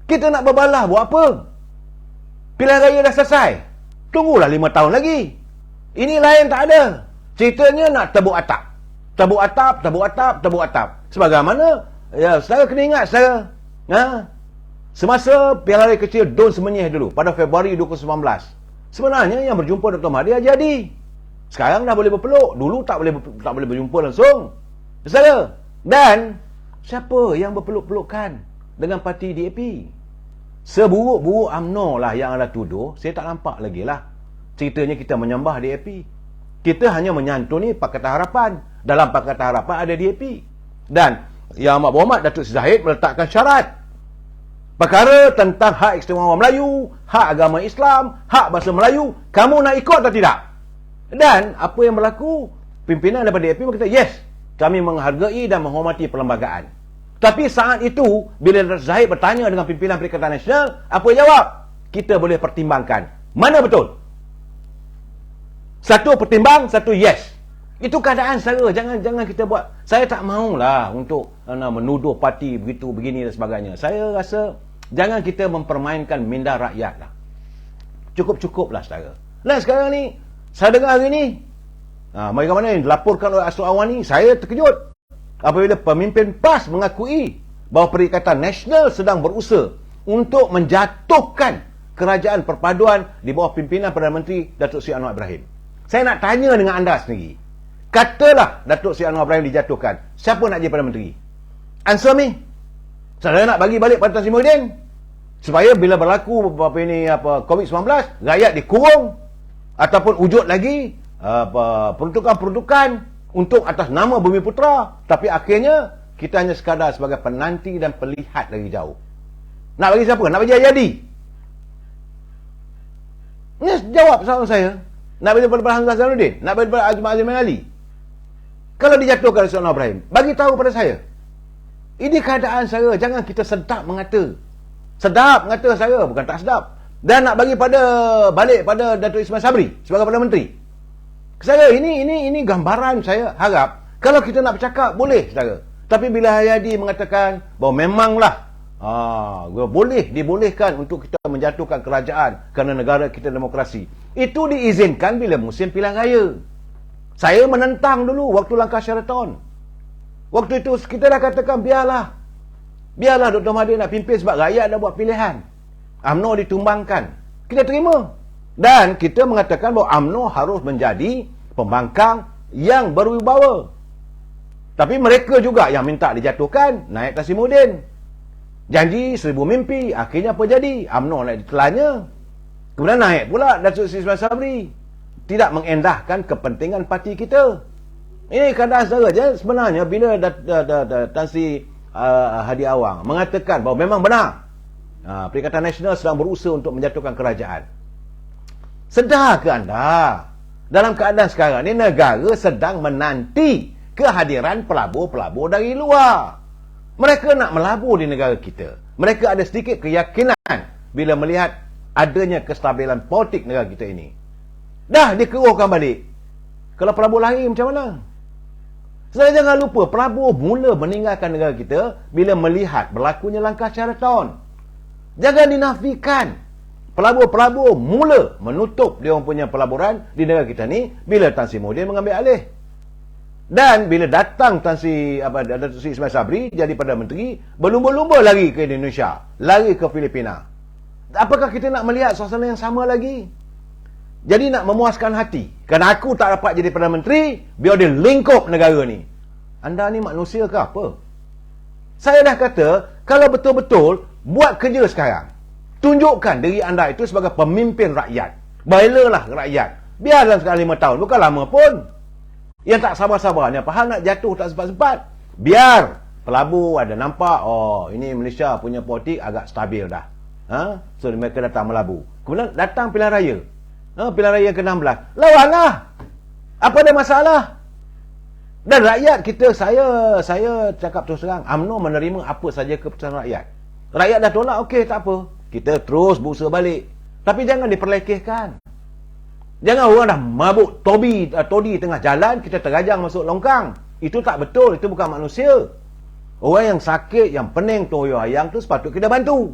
Kita nak berbalah buat apa? Pilihan raya dah selesai, tunggulah 5 tahun lagi. Ini lain tak ada. Ceritanya nak tebuk atap. Tebuk atap. Sebagaimana saya kena ingat saya semasa Piala Raya Kecil Don Semenyih dulu pada Februari 2019. Sebenarnya yang berjumpa Dr. Mahathir jadi. Sekarang dah boleh berpeluk. Dulu tak boleh berjumpa langsung. Saudara. Dan siapa yang berpeluk-pelukan dengan parti DAP? Seburuk-buruk UMNO lah yang anda tuduh, saya tak nampak lagi lah. Ceritanya kita menyembah DAP. Kita hanya menyantuni Pakatan Harapan. Dalam Pakatan Harapan ada DAP. Dan Yang Amat Berhormat Datuk Seri Zahid meletakkan syarat. Perkara tentang hak istimewa orang Melayu, hak agama Islam, hak bahasa Melayu, kamu nak ikut atau tidak? Dan apa yang berlaku? Pimpinan daripada DAP berkata, yes, kami menghargai dan menghormati perlembagaan. Tapi saat itu, bila Datuk Zahid bertanya dengan pimpinan Perikatan Nasional, apa jawab? Kita boleh pertimbangkan. Mana betul? Satu pertimbang, satu yes. Itu keadaan saya. Jangan kita buat. Saya tak maulah untuk menuduh parti begitu, begini dan sebagainya. Saya rasa jangan kita mempermainkan minda rakyat lah. Cukup-cukuplah saudara. Dan sekarang ni, saya dengar hari ni, bagaimana yang dilaporkan oleh Asrul Awani, saya terkejut apabila pemimpin PAS mengakui bahawa Perikatan Nasional sedang berusaha untuk menjatuhkan kerajaan perpaduan di bawah pimpinan Perdana Menteri Datuk Seri Anwar Ibrahim. Saya nak tanya dengan anda sendiri. Katalah Datuk Seri Anwar Ibrahim dijatuhkan. Siapa nak jadi Perdana Menteri? Answer me. Saya nak bagi balik pada Tan Sri Muhyiddin supaya bila berlaku COVID-19, rakyat dikurung ataupun wujud lagi peruntukan-peruntukan untuk atas nama Bumi Putra, tapi akhirnya kita hanya sekadar sebagai penanti dan pelihat dari jauh. Nak bagi siapa? Nak bagi jadi? Ini jawab soalan saya. Nak bagi pada Hamzah Zainuddin? Nak bagi pada Azman Ali? Kalau dijatuhkan oleh Anwar Ibrahim, bagi tahu pada saya. Ini keadaan saya. Jangan kita sedap mengata. Sedap mengata saya, bukan tak sedap. Dan nak bagi balik pada Datuk Ismail Sabri sebagai Perdana Menteri. Saya ini gambaran. Saya harap kalau kita nak bercakap boleh saudara. Tapi bila Hayadi mengatakan bahawa memanglah dibolehkan untuk kita menjatuhkan kerajaan kerana negara kita demokrasi, itu diizinkan bila musim pilihan raya. Saya menentang dulu waktu langkah Sheraton. Waktu itu kita dah katakan biarlah Dr. Mahathir nak pimpin sebab rakyat dah buat pilihan. UMNO ditumbangkan. Kita terima. Dan kita mengatakan bahawa UMNO harus menjadi pembangkang yang berwibawa. Tapi mereka juga yang minta dijatuhkan, naik Tan Sri Muhyiddin. Janji 1000 mimpi, akhirnya apa jadi? UMNO naik ditelannya. Kemudian naik pula Datuk Seri Ismail Sabri. Tidak mengendahkan kepentingan parti kita. Ini keadaan saja. Sebenarnya bila Tan Sri Hadi Awang mengatakan bahawa memang benar Perikatan Nasional sedang berusaha untuk menjatuhkan kerajaan. Sedar ke anda? Dalam keadaan sekarang ni negara sedang menanti kehadiran pelabur-pelabur dari luar. Mereka nak melabur di negara kita. Mereka ada sedikit keyakinan bila melihat adanya kestabilan politik negara kita ini. Dah dikeruhkan balik. Kalau pelabur lari macam mana? Saya jangan lupa, pelabur mula meninggalkan negara kita bila melihat berlakunya langkah Sheraton. Jangan dinafikan. Pelabur-pelabur mula menutup dia orang punya pelaburan di negara kita ni bila Tan Sri Muhyiddin mengambil alih. Dan bila datang Datuk Seri Ismail Sabri jadi Perdana Menteri, berlumba-lumba lari ke Indonesia, lari ke Filipina. Apakah kita nak melihat suasana yang sama lagi? Jadi nak memuaskan hati. Kerana aku tak dapat jadi Perdana Menteri, biar dia lingkup negara ni. Anda ni manusia ke apa? Saya dah kata, kalau betul-betul buat kerja sekarang, tunjukkan diri anda itu sebagai pemimpin rakyat. Belalah rakyat. Biar dalam sekarang 5 tahun, bukan lama pun. Yang tak sabar-sabarnya, apa hal nak jatuh tak sempat-sempat. Biar pelabur ada nampak, oh ini Malaysia punya politik agak stabil dah. So mereka datang melabur. Kemudian datang pilihan raya. Pilihan raya ke-16. Lawanlah. Apa ada masalah? Dan rakyat kita, saya cakap terus terang, UMNO menerima apa saja keputusan rakyat. Rakyat dah tolak, okey tak apa. Kita terus berusaha balik. Tapi jangan diperlekehkan. Jangan orang dah mabuk todi tengah jalan, kita terajang masuk longkang. Itu tak betul, itu bukan manusia. Orang yang sakit, yang pening toyo ayam tu sepatut kita bantu.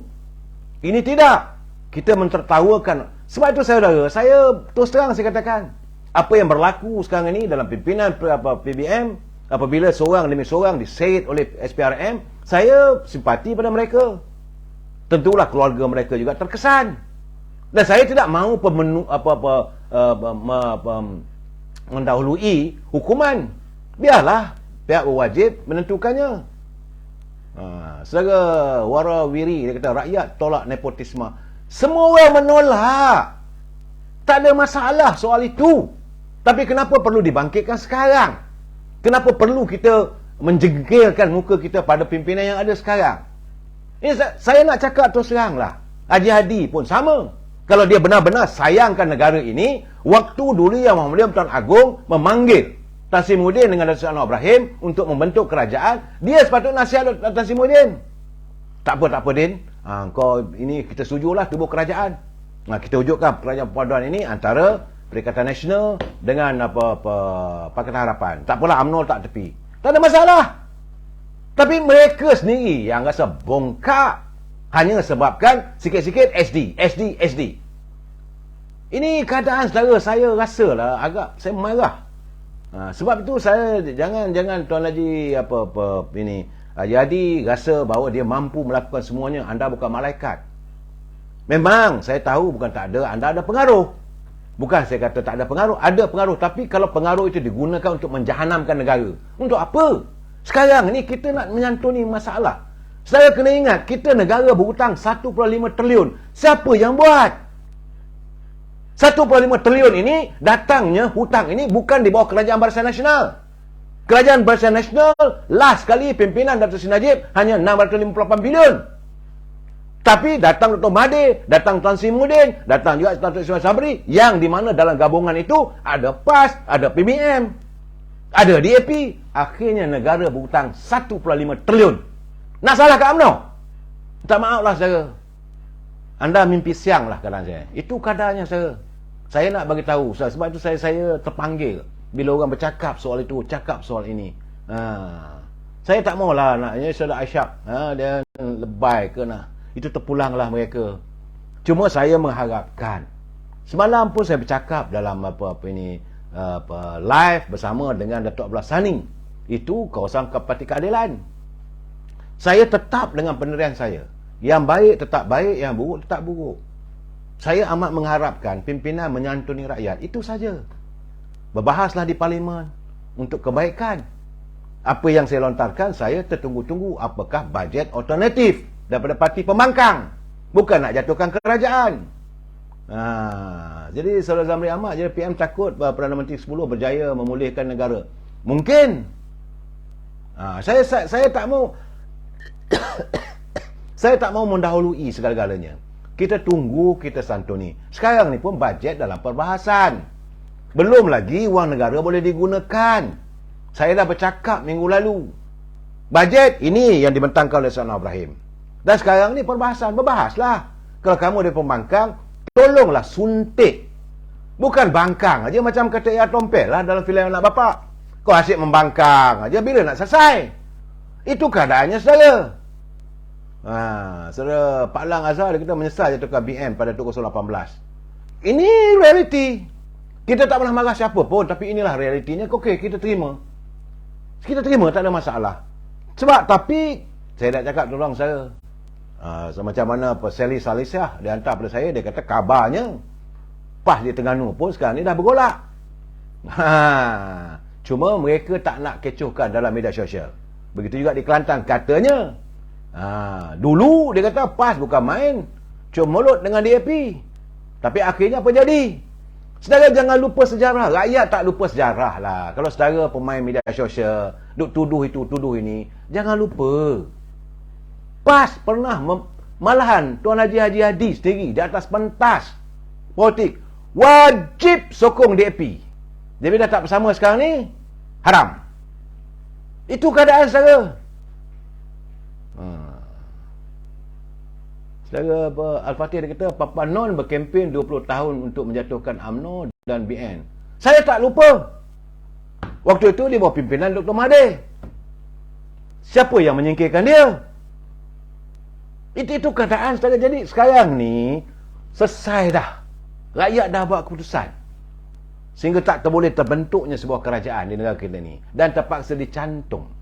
Ini tidak. Kita mentertawakan. Sebab itu saya terus terang saya katakan, apa yang berlaku sekarang ini dalam pimpinan PBM, apabila seorang demi seorang diseret oleh SPRM, saya simpati pada mereka. Tentulah keluarga mereka juga terkesan. Dan saya tidak mahu mendahului hukuman. Biarlah pihak berwajib menentukannya. Secara warawiri, dia kata rakyat tolak nepotisme. Semua orang menolak. Tak ada masalah soal itu. Tapi kenapa perlu dibangkitkan sekarang? Kenapa perlu kita menjengkelkan muka kita pada pimpinan yang ada sekarang? Ini saya nak cakap terus terang lah. Haji Hadi pun sama. Kalau dia benar-benar sayangkan negara ini, waktu dulu yang Muhammadiyah Pertuan Agong memanggil Tan Sri Muhyiddin dengan Datuk Seri Anwar Ibrahim untuk membentuk kerajaan, dia sepatutnya nasihat Tan Sri Muhyiddin. Tak apa Din. Kau ini kita setujulah tubuh kerajaan. Kita wujudkan kerajaan perpaduan ini antara Perikatan Nasional dengan Pakatan Harapan. Tak apalah, UMNO tak tepi. Tak ada masalah. Tapi mereka sendiri yang rasa bongkak hanya sebabkan sikit-sikit SD. Ini keadaan saudara, saya rasalah agak saya marah. Sebab itu saya jangan Tuan Haji Haji Hadi rasa bahawa dia mampu melakukan semuanya. Anda bukan malaikat. Memang saya tahu bukan tak ada, anda ada pengaruh. Bukan saya kata tak ada pengaruh, ada pengaruh. Tapi kalau pengaruh itu digunakan untuk menjahanamkan negara, untuk apa? Sekarang ni kita nak menyantuni masalah. Saya kena ingat, kita negara berhutang 1.5 triliun. Siapa yang buat? 1.5 triliun ini, datangnya hutang ini bukan di bawah Kerajaan Barisan Nasional. Kerajaan Barisan Nasional, last kali pimpinan Datuk Seri Najib hanya 658 bilion. Tapi datang Dr. Mahathir, datang Tan Sri Muhyiddin, datang juga Datuk Seri Sabri, yang di mana dalam gabungan itu ada PAS, ada PBM, ada DAP. Akhirnya negara berhutang 1.5 triliun. Nak salah kat UMNO? Tak maaf lah saudara. Anda mimpi siang lah keadaan saya. Itu keadaannya saudara. Saya nak bagi tahu. Sebab itu saya terpanggil bila orang bercakap soal itu, cakap soal ini. Saya tak maulah naknya saudara Aisyah. Dia lebay ke nak. Itu terpulanglah mereka. Cuma saya mengharapkan. Semalam pun saya bercakap dalam live bersama dengan Datuk Abdullah Sani. Itu kawasan Parti Keadilan. Saya tetap dengan pendirian saya. Yang baik tetap baik, yang buruk tetap buruk. Saya amat mengharapkan pimpinan menyantuni rakyat. Itu saja. Berbahaslah di parlimen untuk kebaikan. Apa yang saya lontarkan, saya tertunggu-tunggu apakah bajet alternatif daripada parti pembangkang. Bukan nak jatuhkan kerajaan. Jadi Saudara Zamri Ahmad, jadi PM takut bahawa Perdana Menteri 10 berjaya memulihkan negara. Mungkin. Saya tak mau saya tak mau mendahului segala-galanya. Kita tunggu, kita santuni. Sekarang ni pun bajet dalam perbahasan. Belum lagi wang negara boleh digunakan. Saya dah bercakap minggu lalu. Bajet ini yang dibentangkan oleh Anwar Ibrahim. Dan sekarang ni perbahasan. Berbahaslah. Kalau kamu dari pembangkang, tolonglah suntik. Bukan bangkang aja macam kata Ia Tompel lah dalam filem Anak Bapak. Kau asyik membangkang aja, bila nak selesai? Itu keadaannya saudara. Saudara Pak Lang Azhar, dia kata menyesal jatuhkan BM pada 2018. Ini realiti. Kita tak pernah marah siapa pun, tapi inilah realitinya. Okey, kita terima. Kita terima, tak ada masalah. Sebab, tapi saya dah cakap tolong saya. Macam mana Sally Salisiah dia hantar pada saya, dia kata kabarnya PAS di Terengganu pun sekarang ni dah bergolak. Cuma mereka tak nak kecohkan dalam media sosial. Begitu juga di Kelantan katanya. Dulu dia kata PAS bukan main, cuma mulut dengan DAP. Tapi akhirnya apa jadi? Saudara jangan lupa sejarah. Rakyat tak lupa sejarah lah. Kalau saudara pemain media sosial duk tuduh itu, tuduh ini, jangan lupa PAS pernah malahan Tuan Haji Hadi sendiri di atas pentas politik wajib sokong DAP. Dia bila tak bersama sekarang ni, haram. Itu keadaan saudara. Saudara Al-Fatih dia kata Papa Non berkempen 20 tahun untuk menjatuhkan UMNO dan BN. Saya tak lupa. Waktu itu di bawah pimpinan Dr. Mahathir. Siapa yang menyingkirkan dia? Itu keadaan saudara. Jadi sekarang ni selesai dah. Rakyat dah buat keputusan. Sehingga tak boleh terbentuknya sebuah kerajaan di negara kita ni. Dan terpaksa dicantum.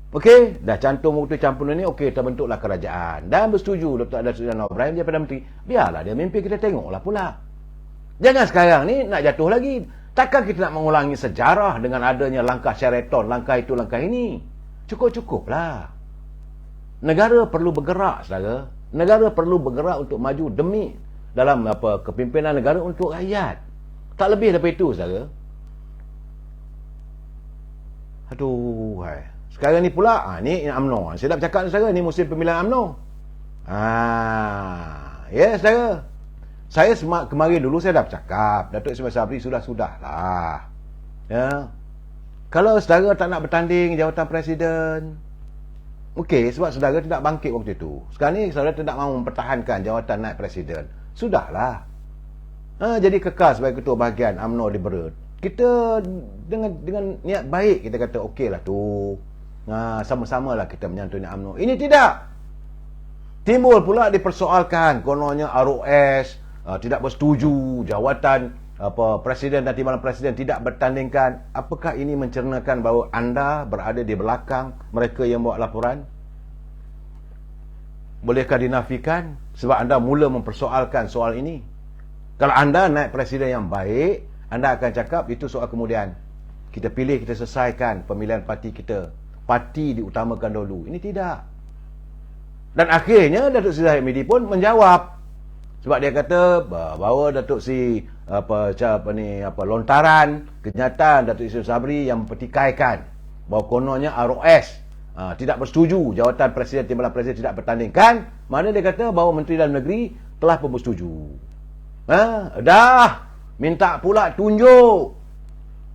Okey, dah cantum waktu campur ni, okey, terbentuklah kerajaan. Dan bersetuju Dr. Adnan Suzana Ibrahim dia Perdana Menteri. Biarlah dia mimpi, kita tengoklah pula. Jangan sekarang ni nak jatuh lagi. Takkan kita nak mengulangi sejarah dengan adanya langkah Sheraton, langkah itu, langkah ini. Cukup-cukuplah. Negara perlu bergerak, saudara. Negara perlu bergerak untuk maju demi dalam kepimpinan negara untuk rakyat. Tak lebih daripada itu, saudara. Aduh, hai. Sekarang ni pula, ni UMNO. Saya dah bercakap ni saudara, ni musim pemilihan UMNO. Ya saudara. Saya kemarin dulu saya dah bercakap, Datuk Ismail Sabri sudah-sudah lah. Ya. Kalau saudara tak nak bertanding jawatan presiden, okey, sebab saudara tidak bangkit waktu itu. Sekarang ni saudara tidak mahu mempertahankan jawatan naib presiden. Sudahlah. Jadi kekal sebagai ketua bahagian UMNO Liberal. Kita dengan niat baik kita kata okeylah tu. Sama-samalah kita menyantuni UMNO. Ini tidak. Timbul pula dipersoalkan kononnya ROS tidak bersetuju jawatan presiden dan timbalan presiden tidak bertandingkan. Apakah ini mencernakan bahawa anda berada di belakang mereka yang buat laporan? Bolehkah dinafikan sebab anda mula mempersoalkan soal ini? Kalau anda naik presiden yang baik, anda akan cakap itu soal kemudian. Kita pilih, kita selesaikan pemilihan parti kita. Parti diutamakan dulu. Ini tidak. Dan akhirnya Datuk Seri Zahid Hamidi pun menjawab. Sebab dia kata bahawa Datuk Seri lontaran kenyataan Datuk Seri Sabri yang mempertikaikan bahawa kononnya ROS tidak bersetuju jawatan presiden timbalan presiden tidak bertandingkan. Mana dia kata bahawa Menteri Dalam Negeri telah pun bersetuju. Dah minta pula tunjuk.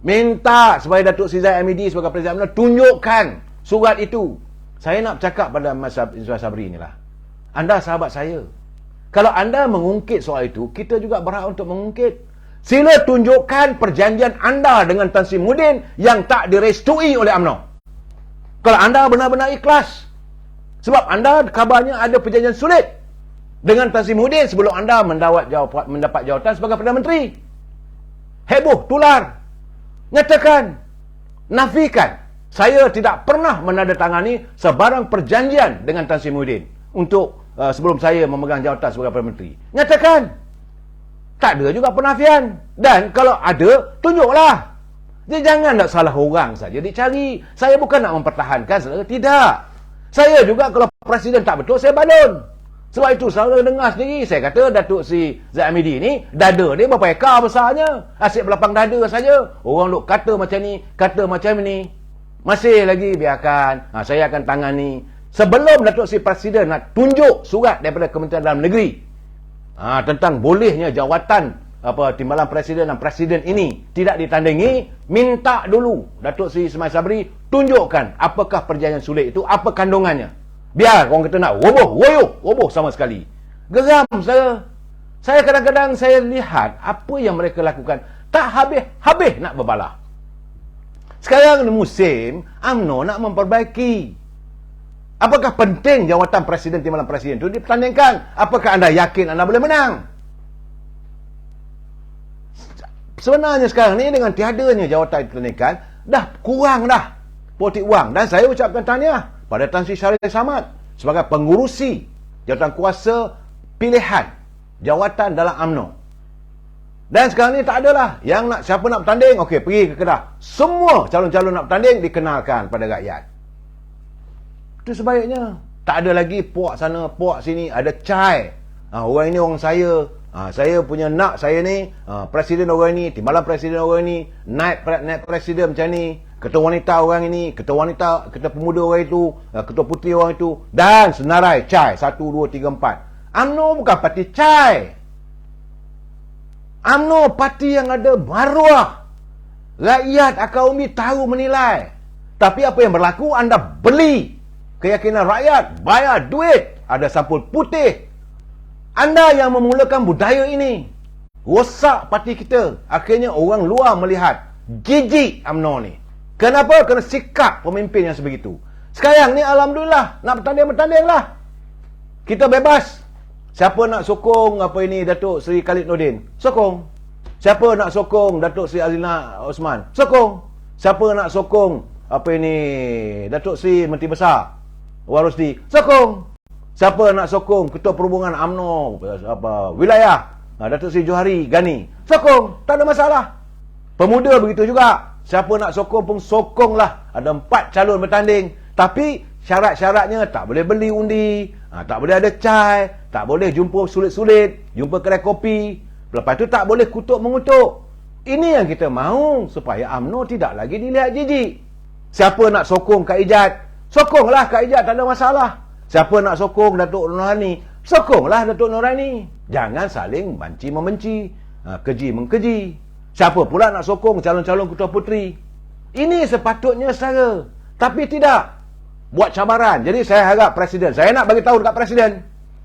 Minta supaya Datuk Seri Zahid Hamidi sebagai Presiden UMNO tunjukkan surat itu. Saya nak bercakap pada Mas Ismail Sabri inilah. Anda sahabat saya. Kalau anda mengungkit soal itu, kita juga berhak untuk mengungkit. Sila tunjukkan perjanjian anda dengan Tan Sri Muhyiddin yang tak direstui oleh UMNO. Kalau anda benar-benar ikhlas. Sebab anda kabarnya ada perjanjian sulit dengan Tan Sri Muhyiddin sebelum anda mendapat jawatan sebagai Perdana Menteri. Heboh, tular. Nyatakan, nafikan, saya tidak pernah menandatangani sebarang perjanjian dengan Tan Sri Muhyiddin untuk sebelum saya memegang jawatan sebagai Perdana Menteri. Nyatakan. Tak ada juga penafian. Dan kalau ada, tunjuklah. Jadi jangan nak salah orang saja dicari. Saya bukan nak mempertahankan saudara, tidak. Saya juga kalau presiden tak betul, saya balon. Sebab itu saudara dengar sendiri, saya kata Datuk Seri Zahid Hamidi ni, dada dia berapa ekar besarnya. Asyik belapang dada saja. Orang duk kata macam ni, kata macam ni. Masih lagi biarkan. Saya akan tangani. Sebelum Datuk Seri Presiden nak tunjuk surat daripada Kementerian Dalam Negeri tentang bolehnya jawatan timbalan presiden dan presiden ini tidak ditandingi, minta dulu Datuk Seri Ismail Sabri tunjukkan apakah perjanjian sulit itu, apa kandungannya. Biar orang kata nak roboh sama sekali. Geram saya. Saya kadang-kadang saya lihat apa yang mereka lakukan. Tak habis-habis nak berbalah. Sekarang ni musim UMNO nak memperbaiki. Apakah penting jawatan presiden timbalan presiden itu dipertandingkan? Apakah anda yakin anda boleh menang? Sebenarnya sekarang ni dengan tiadanya jawatan dipertandingkan, dah kurang dah politik wang. Dan saya ucapkan tahniah pada Tan Sri Shariah Samad sebagai pengurusi jawatan kuasa pilihan jawatan dalam UMNO. Dan sekarang ni tak adalah. Yang nak siapa nak bertanding, okey, pergi ke Kedah. Semua calon-calon nak bertanding dikenalkan pada rakyat. Itu sebaiknya. Tak ada lagi puak sana, puak sini. Ada cai. Orang ini orang saya. Saya punya nak saya ni, presiden orang ini, timbalan presiden orang ini, naik presiden macam ni, ketua wanita orang ini, ketua pemuda orang itu, ketua puteri orang itu, dan senarai cai 1, 2, 3, 4. UMNO bukan parti cai. UMNO parti yang ada maruah. Rakyat akan umi tahu menilai. Tapi apa yang berlaku, anda beli keyakinan rakyat, bayar duit, ada sampul putih. Anda yang memulakan budaya ini. Rosak parti kita. Akhirnya orang luar melihat. Jijik UMNO ni. Kenapa? Kerana sikap pemimpin yang sebegitu. Sekarang ni alhamdulillah, nak bertanding lah. Kita bebas. Siapa nak sokong apa ini Datuk Seri Khalid Nordin? Sokong. Siapa nak sokong Datuk Seri Azlina Osman? Sokong. Siapa nak sokong apa ini Datuk Seri Menteri Besar Warosdi? Sokong. Siapa nak sokong Ketua Perhubungan UMNO wilayah Datuk Seri Johari Gani? Sokong. Tak ada masalah. Pemuda begitu juga. Siapa nak sokong pun sokonglah. Ada 4 calon bertanding. Tapi syarat-syaratnya tak boleh beli undi, tak boleh ada cai, tak boleh jumpa sulit-sulit, jumpa kedai kopi. Lepas tu tak boleh kutuk-mengutuk. Ini yang kita mahu supaya UMNO tidak lagi dilihat jijik. Siapa nak sokong Kak Ijat? Sokonglah Kak Ijat, tak ada masalah. Siapa nak sokong Datuk Nurhani? Sokonglah Datuk Nurhani. Jangan saling banci-membenci, keji-mengkeji. Siapa pula nak sokong calon-calon ketua puteri? Ini sepatutnya saudara. Tapi tidak. Buat cabaran. Jadi saya harap Presiden, saya nak bagi tahu dekat Presiden,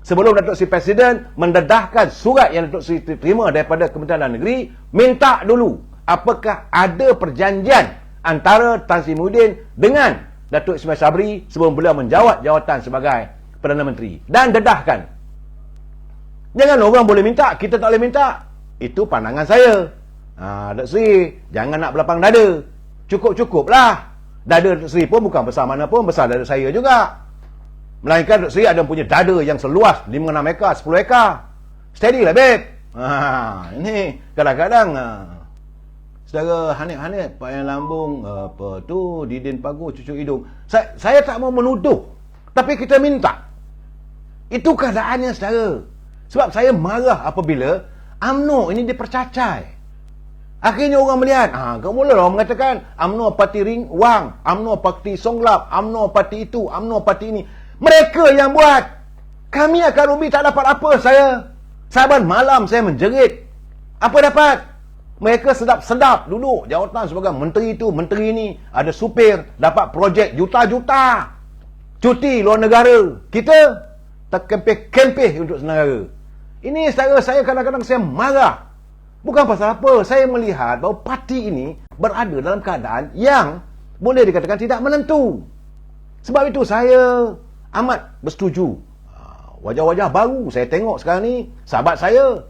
sebelum Datuk Seri Presiden mendedahkan surat yang Datuk Seri terima daripada Kementerian Dalam Negeri, minta dulu apakah ada perjanjian antara Tan Sri Muhyiddin dengan Datuk Ismail Sabri sebelum beliau menjawat jawatan sebagai Perdana Menteri. Dan dedahkan. Jangan orang boleh minta, kita tak boleh minta. Itu pandangan saya. Datuk Seri, jangan nak belapang dada. Cukup-cukuplah. Dada Datuk Seri pun bukan besar mana pun, besar dada saya juga. Melainkan Datuk Seri ada punya dada yang seluas 5-6 ekar, 10 ekar. Steady lah, babe. Ini kadang-kadang saudara Hanif payah lambung, apa tu, didin pagu, cucuk hidung. Saya tak mau menuduh, tapi kita minta. Itu keadaannya, saudara. Sebab saya marah apabila UMNO ini dipercacai. Akhirnya orang melihat, mula orang mengatakan UMNO parti ring wang, UMNO parti songlap, UMNO parti itu, UMNO parti ini. Mereka yang buat. Kami akan rugi tak dapat apa saya. Saban malam saya menjerit. Apa dapat? Mereka sedap-sedap duduk jawatan sebagai menteri itu, menteri ini, ada supir, dapat projek juta-juta. Cuti luar negara. Kita terkempih-kempih untuk negara. Ini saya kadang-kadang saya marah. Bukan pasal apa, saya melihat bahawa parti ini berada dalam keadaan yang boleh dikatakan tidak menentu. Sebab itu saya amat bersetuju. Wajah-wajah baru saya tengok sekarang ni, sahabat saya,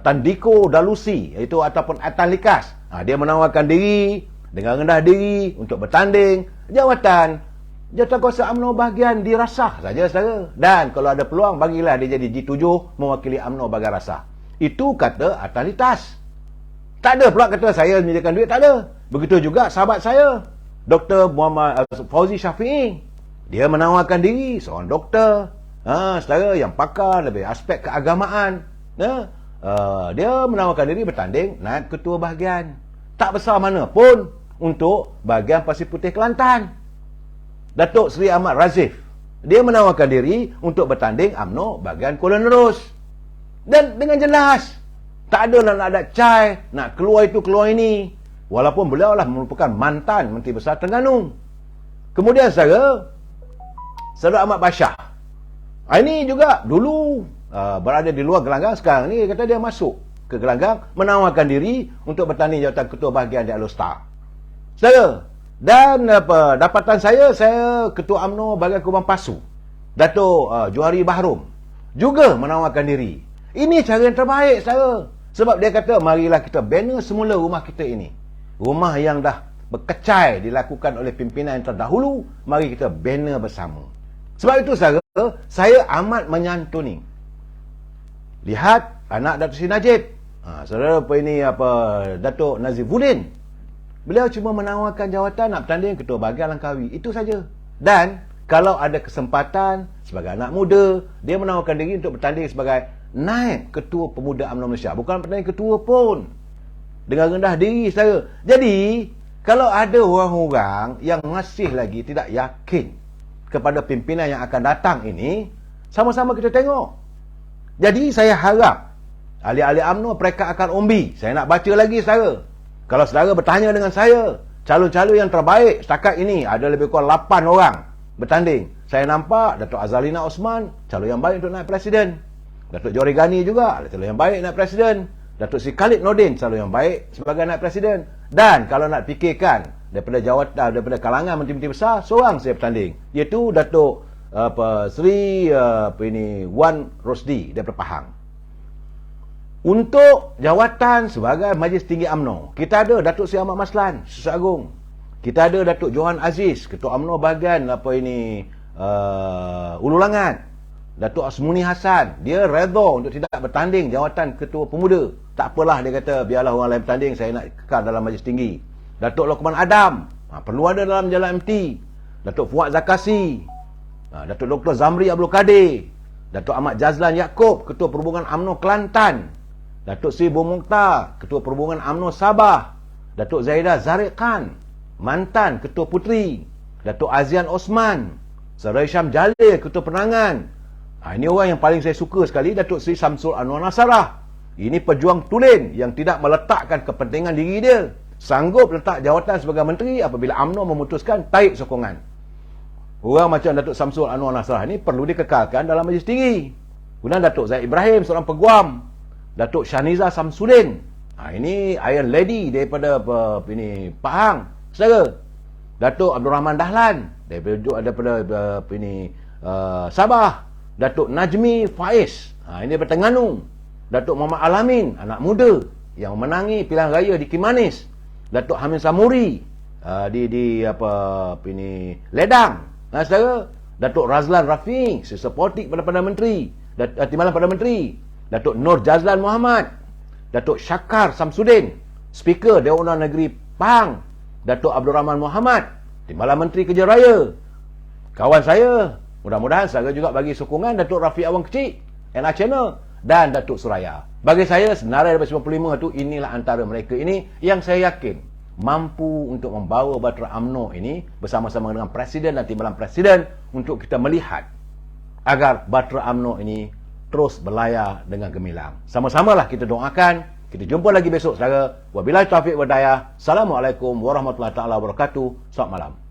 Tan Diko Dalusi, iaitu ataupun Atan Likas. Dia menawarkan diri dengan rendah diri untuk bertanding jawatan kuasa UMNO bahagian dirasah saja, saudara. Dan kalau ada peluang, bagilah dia jadi G7 mewakili UMNO bahagian rasah. Itu kata Atalitas. Tak ada pula kata saya menyediakan duit, tak ada. Begitu juga sahabat saya, Dr. Muhammad Fauzi Syafi'i. Dia menawarkan diri seorang doktor, saudara yang pakar lebih aspek keagamaan. Dia menawarkan diri bertanding naib ketua bahagian. Tak besar mana pun untuk bahagian Pasir Putih Kelantan. Datuk Seri Ahmad Razif, dia menawarkan diri untuk bertanding UMNO bahagian Kuala Nerus. Dan dengan jelas, tak ada nak ada cai, nak keluar itu keluar ini. Walaupun beliau lah merupakan mantan Menteri Besar Terengganu. Kemudian saudara Ahmad Bashar, ini juga dulu berada di luar gelanggang. Sekarang ni kata dia masuk ke gelanggang, menawarkan diri untuk bertanding jawatan ketua bahagian di Alostar. Saudara, dan dapatan saya ketua UMNO bahagian Kubang Pasu, Datuk Johari Bahrum, juga menawarkan diri. Ini cara yang terbaik, saudara. Sebab dia kata, marilah kita bina semula rumah kita ini. Rumah yang dah berkecai dilakukan oleh pimpinan yang terdahulu, mari kita bina bersama. Sebab itu, saudara, saya amat menyantuni. Lihat anak Datuk Seri Najib. Saudara Datuk Nazifuddin, beliau cuma menawarkan jawatan nak bertanding ketua bahagian Langkawi, itu saja. Dan kalau ada kesempatan sebagai anak muda, dia menawarkan diri untuk bertanding sebagai naib ketua pemuda UMNO Malaysia, bukan bertanding ketua pun, dengan rendah diri saudara. Jadi kalau ada orang-orang yang masih lagi tidak yakin kepada pimpinan yang akan datang ini, sama-sama kita tengok. Jadi saya harap ahli-ahli UMNO mereka akan umbi. Saya nak baca lagi saudara. Kalau saudara bertanya dengan saya, calon-calon yang terbaik setakat ini ada lebih kurang 8 orang bertanding. Saya nampak Datuk Azalina Osman calon yang baik untuk naik presiden. Datuk Johari Ghani juga calon yang baik naik presiden. Datuk Sri Khalid Nordin calon yang baik sebagai naik presiden. Dan kalau nak fikirkan daripada jawatan, daripada kalangan menteri-menteri besar, seorang saya bertanding, iaitu Datuk Sri Wan Rosdi daripada Pahang. Untuk jawatan sebagai Majlis Tinggi UMNO, kita ada Datuk Seri Ahmad Maslan, Susah Agung. Kita ada Datuk Johan Aziz, Ketua UMNO bahagian Ulu Langat. Datuk Asmuni Hassan, dia redha untuk tidak bertanding jawatan Ketua Pemuda. Tak apalah, dia kata biarlah orang lain bertanding, saya nak kekal dalam Majlis Tinggi. Datuk Lokman Adam, perlu ada dalam jalan MT. Datuk Fuad Zakasi, Datuk Dr. Zamri Abdul Kadir, Datuk Ahmad Jazlan Yaakob, Ketua Perhubungan UMNO Kelantan. Datuk Sri Bumukta, Ketua Perhubungan UMNO Sabah. Datuk Zaidah Zariq Khan, mantan Ketua Puteri. Datuk Azian Osman, Saudara Syam Jalil, Ketua Penerangan. Ini orang yang paling saya suka sekali, Datuk Sri Samsul Anwar Nasarah. Ini pejuang tulen yang tidak meletakkan kepentingan diri dia, sanggup letak jawatan sebagai menteri apabila UMNO memutuskan tarik sokongan. Orang macam Datuk Samsul Anwar Nasarah ini perlu dikekalkan dalam Majlis Tinggi. Kemudian Datuk Zaid Ibrahim, seorang peguam. Datuk Shaniza Samsudin, ini Iron Lady daripada Pahang, saudara. Datuk Abdul Rahman Dahlan daripada Sabah. Datuk Najmi Faiz, ini daripada Terengganu. Datuk Muhammad Alamin, anak muda yang menangi pilihan raya di Kimanis. Datuk Hamid Samuri di Ledang, saudara. Datuk Razlan Rafiq, sesepotik pada Perdana Menteri, Timbalan Perdana Menteri. Datuk Nur Jazlan Muhammad, Datuk Syakar Samsudin, Speaker Dewan Undangan Negeri Pahang. Datuk Abdul Rahman Muhammad, Timbalan Menteri Kerja Raya. Kawan saya, mudah-mudahan saya juga bagi sokongan Datuk Rafiq Awang Kecil, NR Channel, dan Datuk Suraya. Bagi saya, senarai daripada 95 tu, inilah antara mereka ini yang saya yakin mampu untuk membawa Bahtera UMNO ini bersama-sama dengan Presiden dan Timbalan Presiden untuk kita melihat agar Bahtera UMNO ini terus berlayar dengan gemilang. Sama-samalah kita doakan. Kita jumpa lagi besok saudara. Wabillahi taufiq wal hidayah. Assalamualaikum warahmatullahi taala wabarakatuh. Selamat malam.